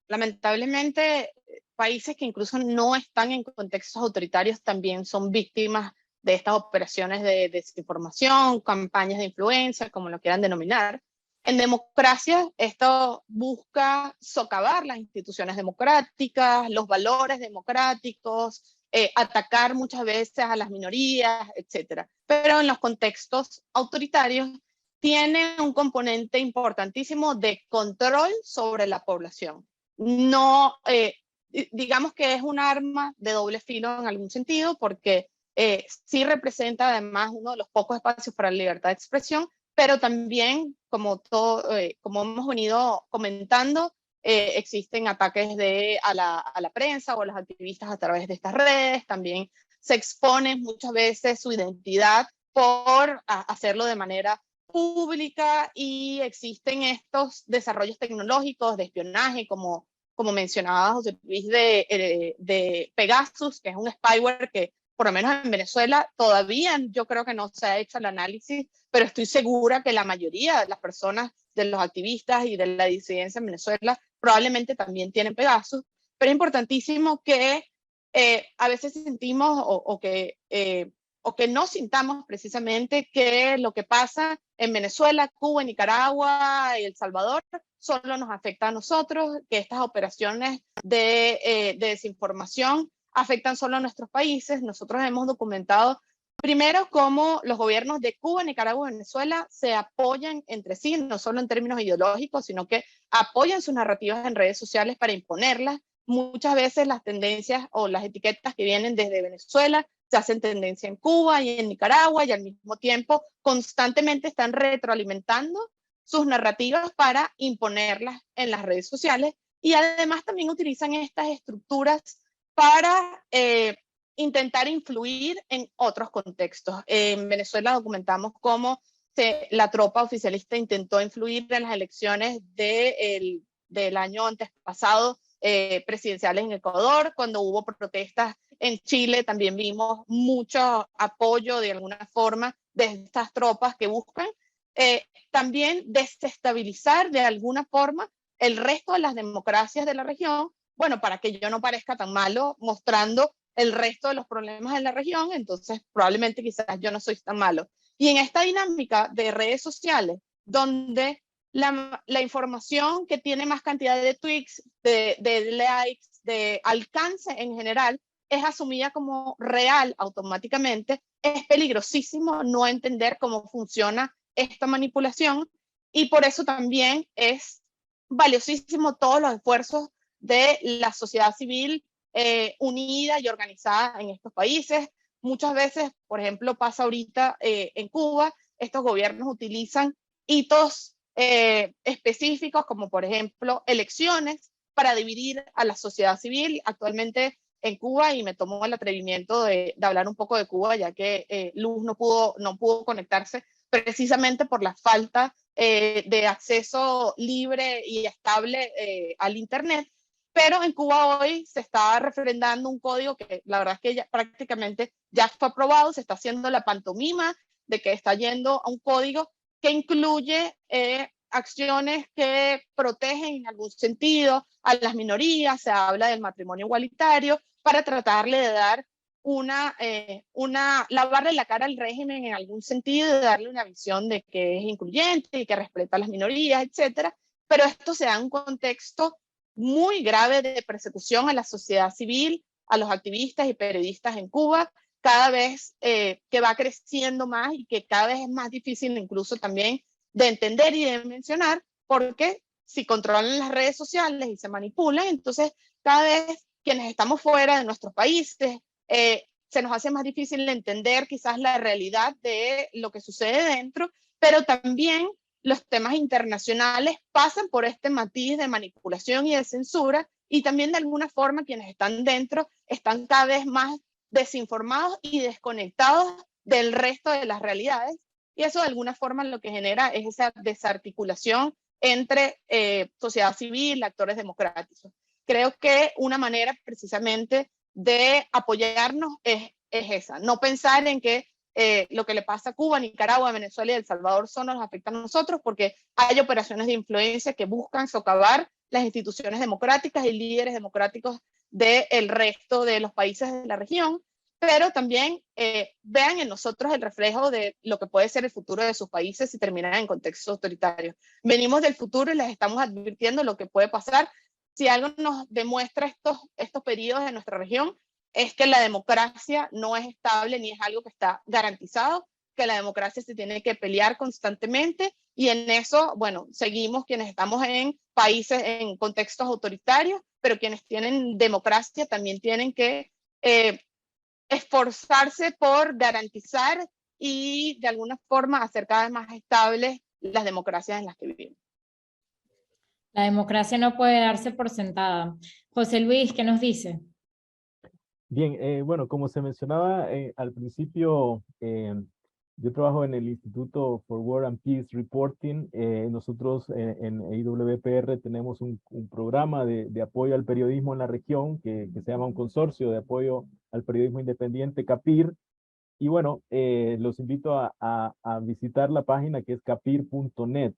lamentablemente países que incluso no están en contextos autoritarios también son víctimas de estas operaciones de desinformación, campañas de influencia, como lo quieran denominar. En democracia, esto busca socavar las instituciones democráticas, los valores democráticos, atacar muchas veces a las minorías, etc. Pero en los contextos autoritarios tiene un componente importantísimo de control sobre la población. No, digamos que es un arma de doble filo en algún sentido, porque sí representa además uno de los pocos espacios para la libertad de expresión, pero también, como hemos venido comentando, existen ataques a la prensa o a los activistas a través de estas redes. También se expone muchas veces su identidad por hacerlo de manera pública, y existen estos desarrollos tecnológicos de espionaje, como mencionaba José Luis, de Pegasus, que es un spyware que por lo menos en Venezuela todavía yo creo que no se ha hecho el análisis, pero estoy segura que la mayoría de las personas, de los activistas y de la disidencia en Venezuela probablemente también tienen Pegasus. Pero es importantísimo que a veces sentimos o que no sintamos precisamente que lo que pasa en Venezuela, Cuba, Nicaragua y El Salvador solo nos afecta a nosotros, que estas operaciones de desinformación afectan solo a nuestros países. Nosotros hemos documentado primero cómo los gobiernos de Cuba, Nicaragua y Venezuela se apoyan entre sí, no solo en términos ideológicos, sino que apoyan sus narrativas en redes sociales para imponerlas. Muchas veces las tendencias o las etiquetas que vienen desde Venezuela se hacen tendencia en Cuba y en Nicaragua, y al mismo tiempo constantemente están retroalimentando sus narrativas para imponerlas en las redes sociales, y además también utilizan estas estructuras para intentar influir en otros contextos. En Venezuela documentamos cómo la tropa oficialista intentó influir en las elecciones del año antes pasado, presidenciales en Ecuador. Cuando hubo protestas en Chile también vimos mucho apoyo de alguna forma de estas tropas que buscan también desestabilizar de alguna forma el resto de las democracias de la región, bueno, para que yo no parezca tan malo mostrando el resto de los problemas de la región, entonces probablemente quizás yo no soy tan malo. Y en esta dinámica de redes sociales, donde la información que tiene más cantidad de tweets, de likes, de alcance en general, es asumida como real automáticamente, es peligrosísimo no entender cómo funciona esta manipulación, y por eso también es valiosísimo todos los esfuerzos de la sociedad civil unida y organizada en estos países. Muchas veces, por ejemplo, pasa ahorita en Cuba, estos gobiernos utilizan hitos específicos, como por ejemplo elecciones, para dividir a la sociedad civil. Actualmente en Cuba, y me tomo el atrevimiento de hablar un poco de Cuba, ya que Luz no pudo conectarse precisamente por la falta de acceso libre y estable al Internet. Pero en Cuba hoy se está referendando un código que la verdad es que ya, prácticamente ya fue aprobado. Se está haciendo la pantomima de que está yendo a un código que incluye acciones que protegen en algún sentido a las minorías. Se habla del matrimonio igualitario para tratarle de dar lavarle la cara al régimen en algún sentido, de darle una visión de que es incluyente y que respeta a las minorías, etcétera. Pero esto se da en un contexto muy grave de persecución a la sociedad civil, a los activistas y periodistas en Cuba, cada vez que va creciendo más, y que cada vez es más difícil incluso también de entender y de mencionar, porque si controlan las redes sociales y se manipulan, entonces cada vez quienes estamos fuera de nuestros países, se nos hace más difícil entender quizás la realidad de lo que sucede dentro, pero también los temas internacionales pasan por este matiz de manipulación y de censura, y también de alguna forma quienes están dentro están cada vez más desinformados y desconectados del resto de las realidades, y eso de alguna forma lo que genera es esa desarticulación entre sociedad civil, actores democráticos. Creo que una manera precisamente de apoyarnos es esa, no pensar en que lo que le pasa a Cuba, Nicaragua, Venezuela y El Salvador solo nos afecta a nosotros, porque hay operaciones de influencia que buscan socavar las instituciones democráticas y líderes democráticos del resto de los países de la región, pero también vean en nosotros el reflejo de lo que puede ser el futuro de sus países si terminan en contextos autoritarios. Venimos del futuro y les estamos advirtiendo lo que puede pasar. Si algo nos demuestra estos periodos en nuestra región, es que la democracia no es estable ni es algo que está garantizado, que la democracia se tiene que pelear constantemente, y en eso, bueno, seguimos quienes estamos en países, en contextos autoritarios, pero quienes tienen democracia también tienen que esforzarse por garantizar y de alguna forma hacer cada vez más estables las democracias en las que vivimos. La democracia no puede darse por sentada. José Luis, ¿qué nos dice? Bien, bueno, como se mencionaba al principio, yo trabajo en el Instituto for War and Peace Reporting. Nosotros en IWPR tenemos un programa de apoyo al periodismo en la región que se llama un consorcio de apoyo al periodismo independiente, CAPIR. Y bueno, los invito a visitar la página que es capir.net.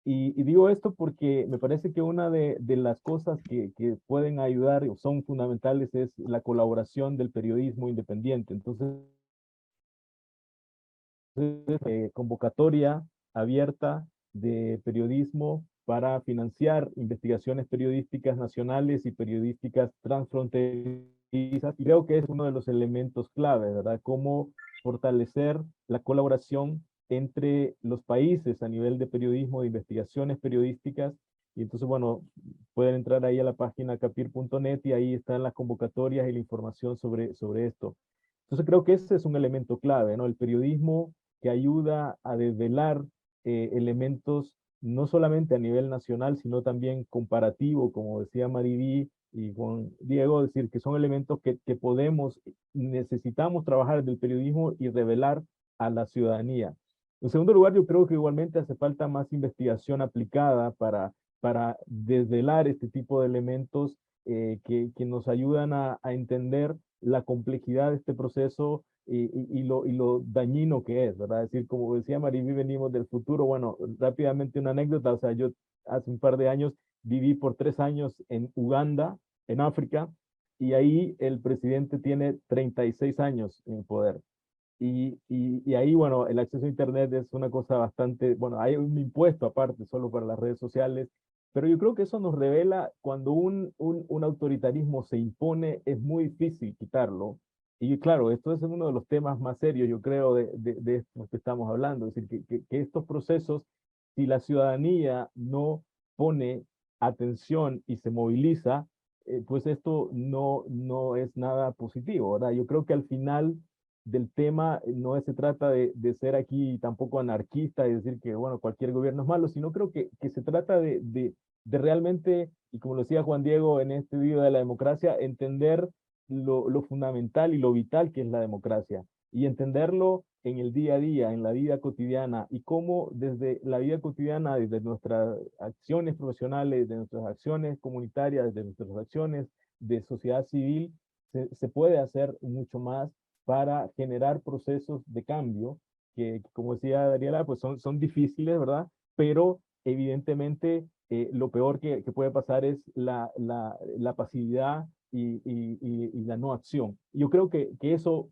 Y digo esto porque me parece que una de las cosas que pueden ayudar o son fundamentales es la colaboración del periodismo independiente. Entonces, convocatoria abierta de periodismo para financiar investigaciones periodísticas nacionales y periodísticas transfronterizas. Y creo que es uno de los elementos clave, ¿verdad? Cómo fortalecer la colaboración entre los países a nivel de periodismo, de investigaciones periodísticas. Y entonces, bueno, pueden entrar ahí a la página capir.net y ahí están las convocatorias y la información sobre esto. Entonces creo que ese es un elemento clave, ¿no? El periodismo que ayuda a desvelar elementos no solamente a nivel nacional, sino también comparativo, como decía Mariví y Juan Diego, decir que son elementos que necesitamos trabajar del periodismo y revelar a la ciudadanía. En segundo lugar, yo creo que igualmente hace falta más investigación aplicada para desvelar este tipo de elementos que nos ayudan a entender la complejidad de este proceso y lo dañino que es, ¿verdad? Es decir, como decía Mariví, venimos del futuro. Bueno, rápidamente una anécdota, o sea, yo hace un par de años viví por 3 años en Uganda, en África, y ahí el presidente tiene 36 años en poder. Y ahí, bueno, el acceso a Internet es una cosa bastante, bueno, hay un impuesto aparte solo para las redes sociales, pero yo creo que eso nos revela cuando un autoritarismo se impone, es muy difícil quitarlo. Y claro, esto es uno de los temas más serios, yo creo, de esto que estamos hablando. Es decir, que estos procesos, si la ciudadanía no pone atención y se moviliza, pues esto no es nada positivo, ¿verdad? Yo creo que al final del tema no se trata de ser aquí tampoco anarquista y decir que, bueno, cualquier gobierno es malo, sino creo que se trata de realmente, y como lo decía Juan Diego en este video de la democracia, entender lo fundamental y lo vital que es la democracia y entenderlo en el día a día, en la vida cotidiana, y cómo desde la vida cotidiana, desde nuestras acciones profesionales, de nuestras acciones comunitarias, de nuestras acciones de sociedad civil, se puede hacer mucho más para generar procesos de cambio que como decía Dariela, pues son difíciles, ¿verdad? Pero evidentemente lo peor que puede pasar es la pasividad y la no acción. Yo creo que eso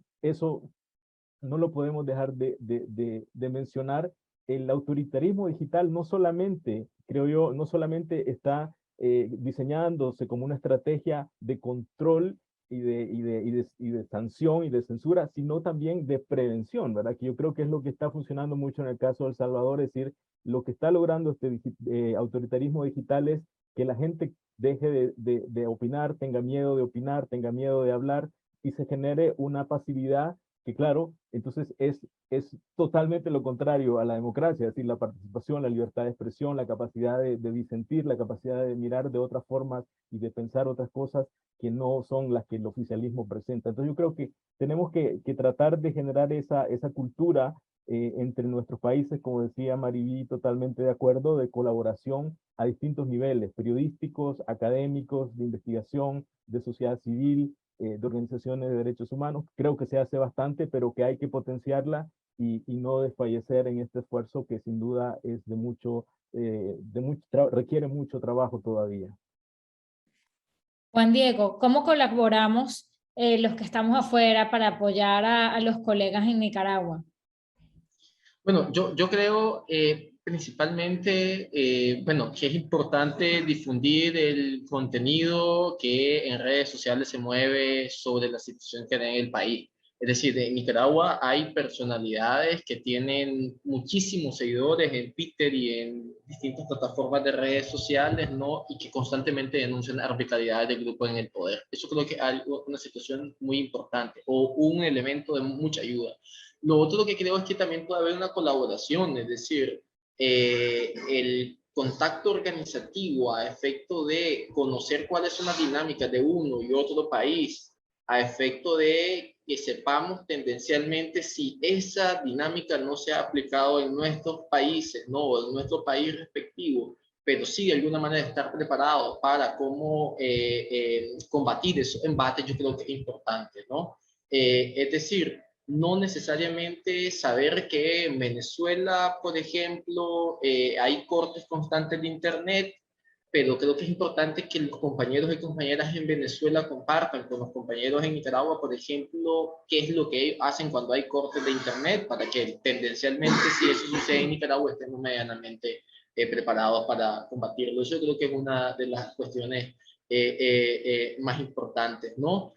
no lo podemos dejar de mencionar. El autoritarismo digital no solamente, creo yo, no solamente está diseñándose como una estrategia de control y de sanción y de censura, sino también de prevención, ¿verdad? Que yo creo que es lo que está funcionando mucho en el caso de El Salvador, es decir, lo que está logrando este autoritarismo digital es que la gente deje de opinar, tenga miedo de opinar, tenga miedo de hablar y se genere una pasividad que claro, entonces es totalmente lo contrario a la democracia, es decir, la participación, la libertad de expresión, la capacidad de disentir, la capacidad de mirar de otras formas y de pensar otras cosas que no son las que el oficialismo presenta. Entonces yo creo que tenemos que tratar de generar esa cultura entre nuestros países, como decía Mariví, totalmente de acuerdo, de colaboración a distintos niveles, periodísticos, académicos, de investigación, de sociedad civil, de organizaciones de derechos humanos. Creo que se hace bastante, pero que hay que potenciarla y no desfallecer en este esfuerzo que sin duda es requiere mucho trabajo todavía. Juan Diego, ¿cómo colaboramos los que estamos afuera para apoyar a los colegas en Nicaragua? Bueno, yo creo principalmente, bueno, que es importante difundir el contenido que en redes sociales se mueve sobre la situación que hay en el país. Es decir, en Nicaragua hay personalidades que tienen muchísimos seguidores en Twitter y en distintas plataformas de redes sociales, ¿no? Y que constantemente denuncian arbitrariedades del grupo en el poder. Eso creo que es algo, una situación muy importante o un elemento de mucha ayuda. Lo otro que creo es que también puede haber una colaboración, es decir, el contacto organizativo a efecto de conocer cuáles son las dinámicas de uno y otro país, a efecto de que sepamos tendencialmente si esa dinámica no se ha aplicado en nuestros países, ¿no? En nuestro país respectivo, pero sí de alguna manera estar preparados para cómo combatir esos embates, yo creo que es importante, ¿no? Es decir, no necesariamente saber que en Venezuela, por ejemplo, hay cortes constantes de Internet, pero creo que es importante que los compañeros y compañeras en Venezuela compartan con los compañeros en Nicaragua, por ejemplo, qué es lo que ellos hacen cuando hay cortes de Internet, para que tendencialmente, si eso sucede en Nicaragua, estemos medianamente preparados para combatirlo. Eso creo que es una de las cuestiones más importantes, ¿no?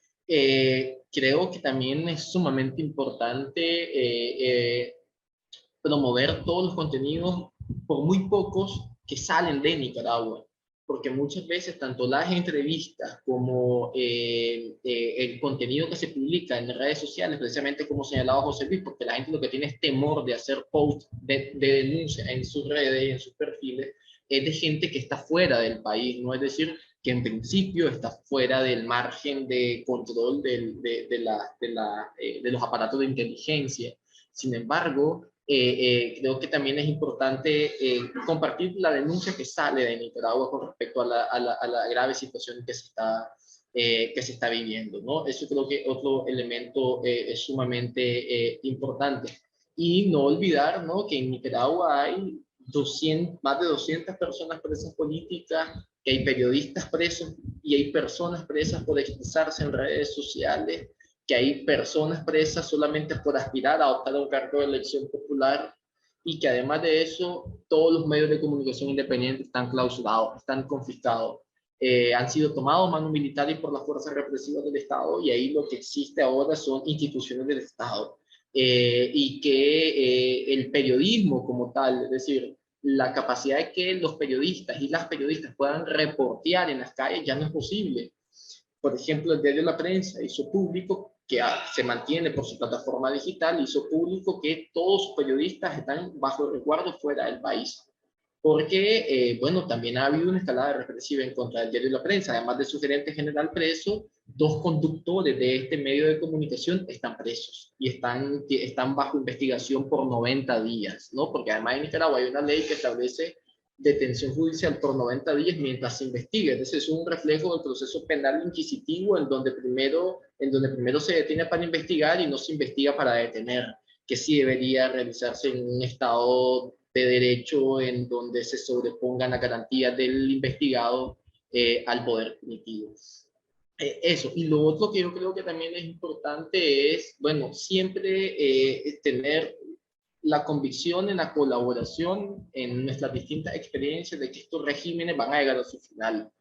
Creo que también es sumamente importante promover todos los contenidos, por muy pocos, que salen de Nicaragua, porque muchas veces tanto las entrevistas como el contenido que se publica en redes sociales, precisamente como señalaba José Luis, porque la gente lo que tiene es temor de hacer posts de denuncia en sus redes y en sus perfiles, es de gente que está fuera del país, ¿no? Es decir, que en principio está fuera del margen de control de los aparatos de inteligencia. Sin embargo, creo que también es importante compartir la denuncia que sale de Nicaragua con respecto a la grave situación que se está viviendo, ¿no? Eso creo que otro elemento es sumamente importante. Y no olvidar, ¿no?, que en Nicaragua hay más de 200 personas presas políticas, que hay periodistas presos y hay personas presas por expresarse en redes sociales, que hay personas presas solamente por aspirar a optar a un cargo de elección popular, y que además de eso todos los medios de comunicación independientes están clausurados, están confiscados, han sido tomados mano militar y por las fuerzas represivas del Estado, y ahí lo que existe ahora son instituciones del Estado. Y que el periodismo como tal, es decir, la capacidad de que los periodistas y las periodistas puedan reportear en las calles ya no es posible. Por ejemplo, el diario La Prensa hizo público, que se mantiene por su plataforma digital, hizo público que todos sus periodistas están bajo resguardo fuera del país. Porque, bueno, también ha habido una escalada represiva en contra del diario La Prensa. Además de su gerente general preso, 2 conductores de este medio de comunicación están presos y están bajo investigación por 90 días, ¿no? Porque además en Nicaragua hay una ley que establece detención judicial por 90 días mientras se investiga. Entonces es un reflejo del proceso penal inquisitivo en donde primero se detiene para investigar y no se investiga para detener, que sí debería realizarse en un estado de derecho en donde se sobrepongan las garantías del investigado al poder punitivo. Eso. Y lo otro que yo creo que también es importante es, bueno, siempre tener la convicción en la colaboración en nuestras distintas experiencias de que estos regímenes van a llegar a su final.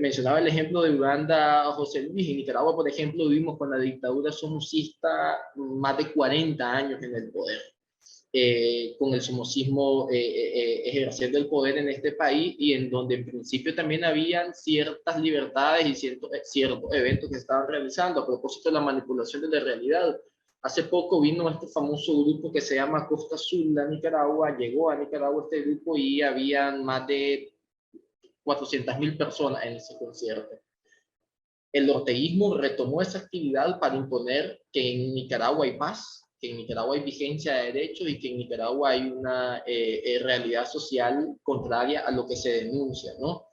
Mencionaba el ejemplo de Uganda, José Luis. En Nicaragua, por ejemplo, vivimos con la dictadura somocista más de 40 años en el poder, con el somocismo ejerciendo el poder en este país, y en donde en principio también habían ciertas libertades y ciertos eventos que se estaban realizando a propósito de la manipulación de la realidad. Hace poco vino este famoso grupo que se llama Costa Azul a Nicaragua, llegó a Nicaragua este grupo y habían más de 400.000 personas en ese concierto. El orteguismo retomó esa actividad para imponer que en Nicaragua hay paz, que en Nicaragua hay vigencia de derechos y que en Nicaragua hay una realidad social contraria a lo que se denuncia, ¿no?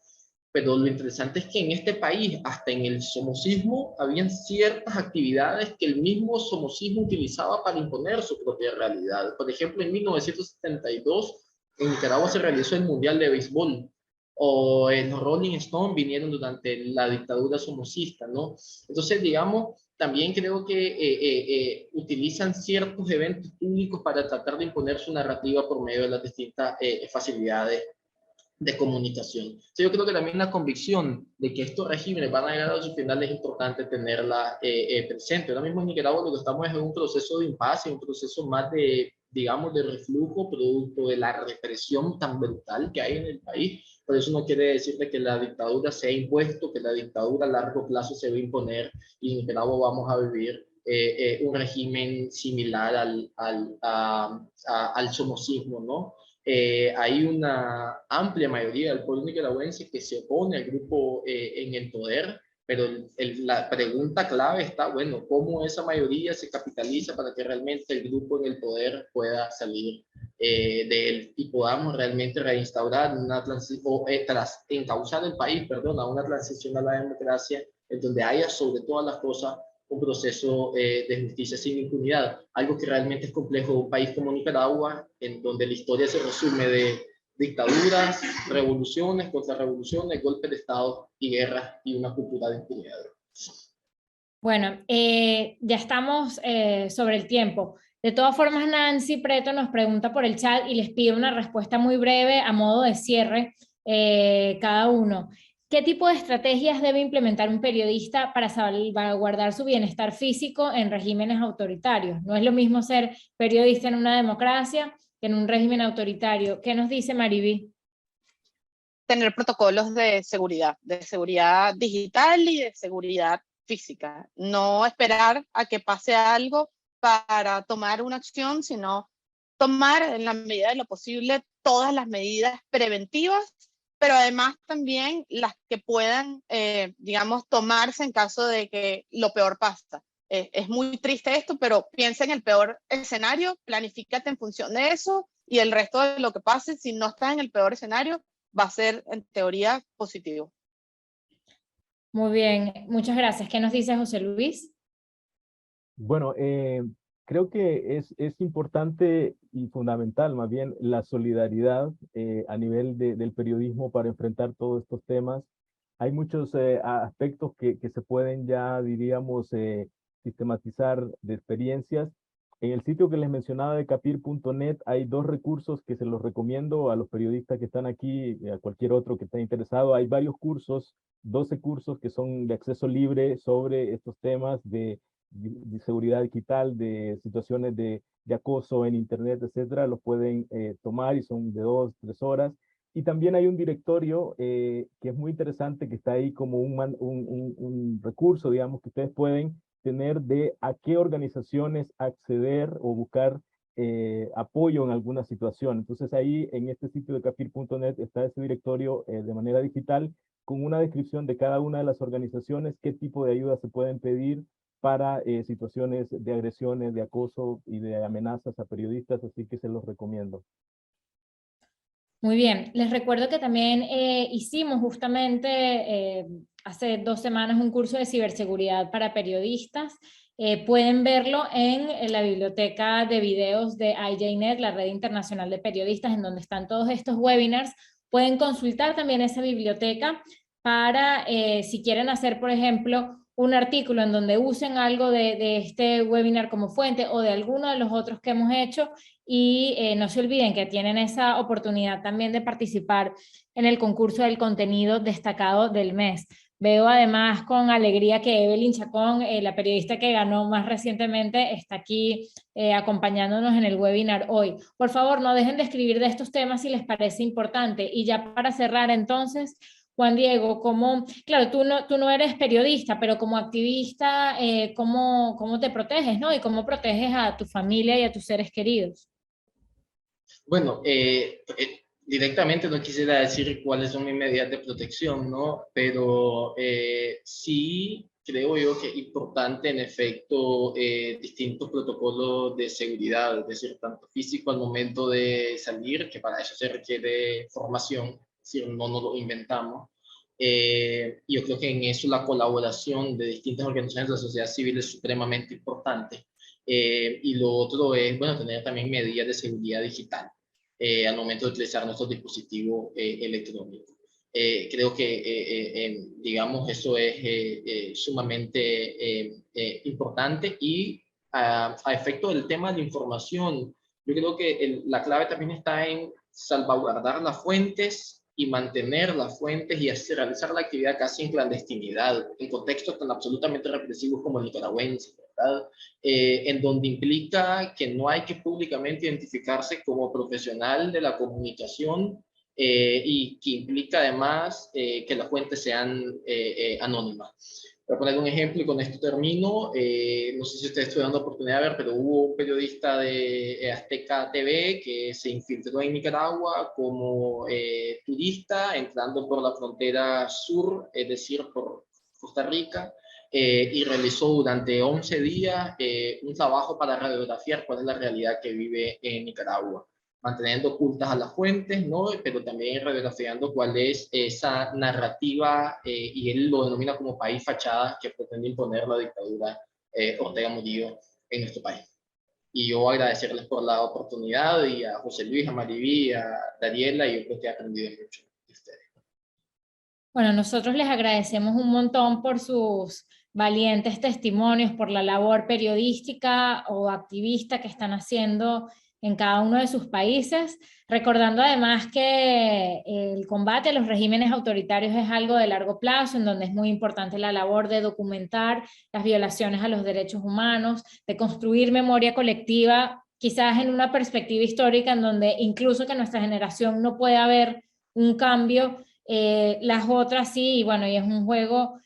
Pero lo interesante es que en este país, hasta en el somocismo, habían ciertas actividades que el mismo somocismo utilizaba para imponer su propia realidad. Por ejemplo, en 1972, en Nicaragua se realizó el Mundial de Béisbol, o los Rolling Stones vinieron durante la dictadura somocista, ¿no? Entonces, digamos, también creo que utilizan ciertos eventos públicos para tratar de imponer su narrativa por medio de las distintas facilidades de comunicación. Yo creo que también la convicción de que estos regímenes van a llegar a su final es importante tenerla presente. Ahora mismo en Nicaragua lo que estamos es en un proceso de impasse, un proceso más de, digamos, de reflujo producto de la represión tan brutal que hay en el país. Por eso no quiere decir de que la dictadura se ha impuesto, que la dictadura a largo plazo se va a imponer y en Nicaragua vamos a vivir un régimen similar al somocismo, ¿no? Hay una amplia mayoría del pueblo nicaragüense que se opone al grupo en el poder, pero la pregunta clave está, bueno, ¿cómo esa mayoría se capitaliza para que realmente el grupo en el poder pueda salir de él y podamos realmente reinstaurar una transición, encauzar el país, perdón, a una transición a la democracia en donde haya sobre todas las cosas un proceso de justicia sin impunidad, algo que realmente es complejo de un país como Nicaragua, en donde la historia se resume de dictaduras, revoluciones, contrarrevoluciones, golpes de Estado y guerras y una cultura de impunidad. Bueno, ya estamos sobre el tiempo. De todas formas, Nancy Preto nos pregunta por el chat y les pide una respuesta muy breve a modo de cierre cada uno. ¿Qué tipo de estrategias debe implementar un periodista para salvaguardar su bienestar físico en regímenes autoritarios? No es lo mismo ser periodista en una democracia que en un régimen autoritario. ¿Qué nos dice Mariví? Tener protocolos de seguridad digital y de seguridad física. No esperar a que pase algo para tomar una acción, sino tomar en la medida de lo posible todas las medidas preventivas, pero además también las que puedan, digamos, tomarse en caso de que lo peor pasa. Es muy triste esto, pero piensa en el peor escenario, planifícate en función de eso y el resto de lo que pase, si no estás en el peor escenario, va a ser en teoría positivo. Muy bien, muchas gracias. ¿Qué nos dice José Luis? Bueno, creo que es importante y fundamental más bien la solidaridad a nivel del periodismo para enfrentar todos estos temas. Hay muchos aspectos que se pueden ya, diríamos, sistematizar de experiencias. En el sitio que les mencionaba de capir.net hay 2 recursos que se los recomiendo a los periodistas que están aquí, a cualquier otro que esté interesado. Hay varios cursos, 12 cursos que son de acceso libre sobre estos temas de seguridad digital, de situaciones de acoso en internet, etcétera, los pueden tomar y son de 2-3 horas. Y también hay un directorio que es muy interesante, que está ahí como un recurso, digamos, que ustedes pueden tener de a qué organizaciones acceder o buscar apoyo en alguna situación. Entonces ahí en este sitio de capir.net está ese directorio de manera digital con una descripción de cada una de las organizaciones, qué tipo de ayuda se pueden pedir para situaciones de agresiones, de acoso y de amenazas a periodistas, así que se los recomiendo. Muy bien, les recuerdo que también hicimos justamente hace 2 semanas un curso de ciberseguridad para periodistas. Pueden verlo en la biblioteca de videos de IJNet, la Red Internacional de Periodistas, en donde están todos estos webinars. Pueden consultar también esa biblioteca para, si quieren hacer, por ejemplo, un artículo en donde usen algo de este webinar como fuente o de alguno de los otros que hemos hecho, y no se olviden que tienen esa oportunidad también de participar en el concurso del contenido destacado del mes. Veo además con alegría que Evelyn Chacón, la periodista que ganó más recientemente, está aquí acompañándonos en el webinar hoy. Por favor, no dejen de escribir de estos temas si les parece importante. Y ya para cerrar entonces, Juan Diego, claro, tú no eres periodista, pero como activista, ¿cómo te proteges, ¿no? Y cómo proteges a tu familia y a tus seres queridos. Bueno, directamente no quisiera decir cuáles son mis medidas de protección, ¿no? Pero sí creo yo que es importante, en efecto, distintos protocolos de seguridad, es decir, tanto físico al momento de salir, que para eso se requiere formación, es decir, no nos lo inventamos. Yo creo que en eso la colaboración de distintas organizaciones de la sociedad civil es supremamente importante. Y lo otro es, bueno, tener también medidas de seguridad digital al momento de utilizar nuestros dispositivos electrónicos. Creo que, digamos, eso es sumamente importante y a efecto del tema de la información, yo creo que la clave también está en salvaguardar las fuentes y mantener las fuentes y realizar la actividad casi en clandestinidad, en contextos tan absolutamente represivos como el nicaragüense, ¿verdad? En donde implica que no hay que públicamente identificarse como profesional de la comunicación y que implica además que las fuentes sean anónimas. Voy a poner un ejemplo y con esto termino. No sé si ustedes estuvieron dando oportunidad de ver, pero hubo un periodista de Azteca TV que se infiltró en Nicaragua como turista, entrando por la frontera sur, es decir, por Costa Rica, y realizó durante 11 días un trabajo para radiografiar cuál es la realidad que vive en Nicaragua, manteniendo ocultas a las fuentes, ¿no? Pero también radiografiando cuál es esa narrativa, y él lo denomina como país fachada, que pretende imponer la dictadura Ortega Murillo en nuestro país. Y yo agradecerles por la oportunidad, y a José Luis, a Mariví, a Dariela, y yo creo que he aprendido mucho de ustedes. Bueno, nosotros les agradecemos un montón por sus valientes testimonios, por la labor periodística o activista que están haciendo en cada uno de sus países, recordando además que el combate a los regímenes autoritarios es algo de largo plazo, en donde es muy importante la labor de documentar las violaciones a los derechos humanos, de construir memoria colectiva, quizás en una perspectiva histórica en donde incluso que nuestra generación no pueda ver un cambio, las otras sí, y bueno, y es un juego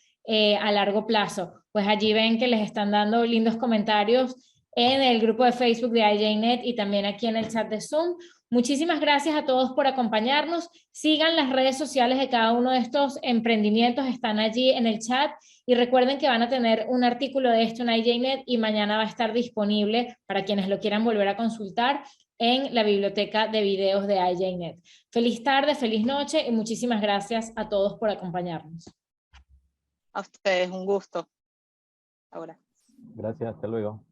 a largo plazo. Pues allí ven que les están dando lindos comentarios en el grupo de Facebook de IJNet y también aquí en el chat de Zoom. Muchísimas gracias a todos por acompañarnos. Sigan las redes sociales de cada uno de estos emprendimientos, están allí en el chat, y recuerden que van a tener un artículo de esto en IJNet y mañana va a estar disponible para quienes lo quieran volver a consultar en la biblioteca de videos de IJNet. Feliz tarde, feliz noche y muchísimas gracias a todos por acompañarnos. A ustedes, un gusto. Ahora. Gracias, hasta luego.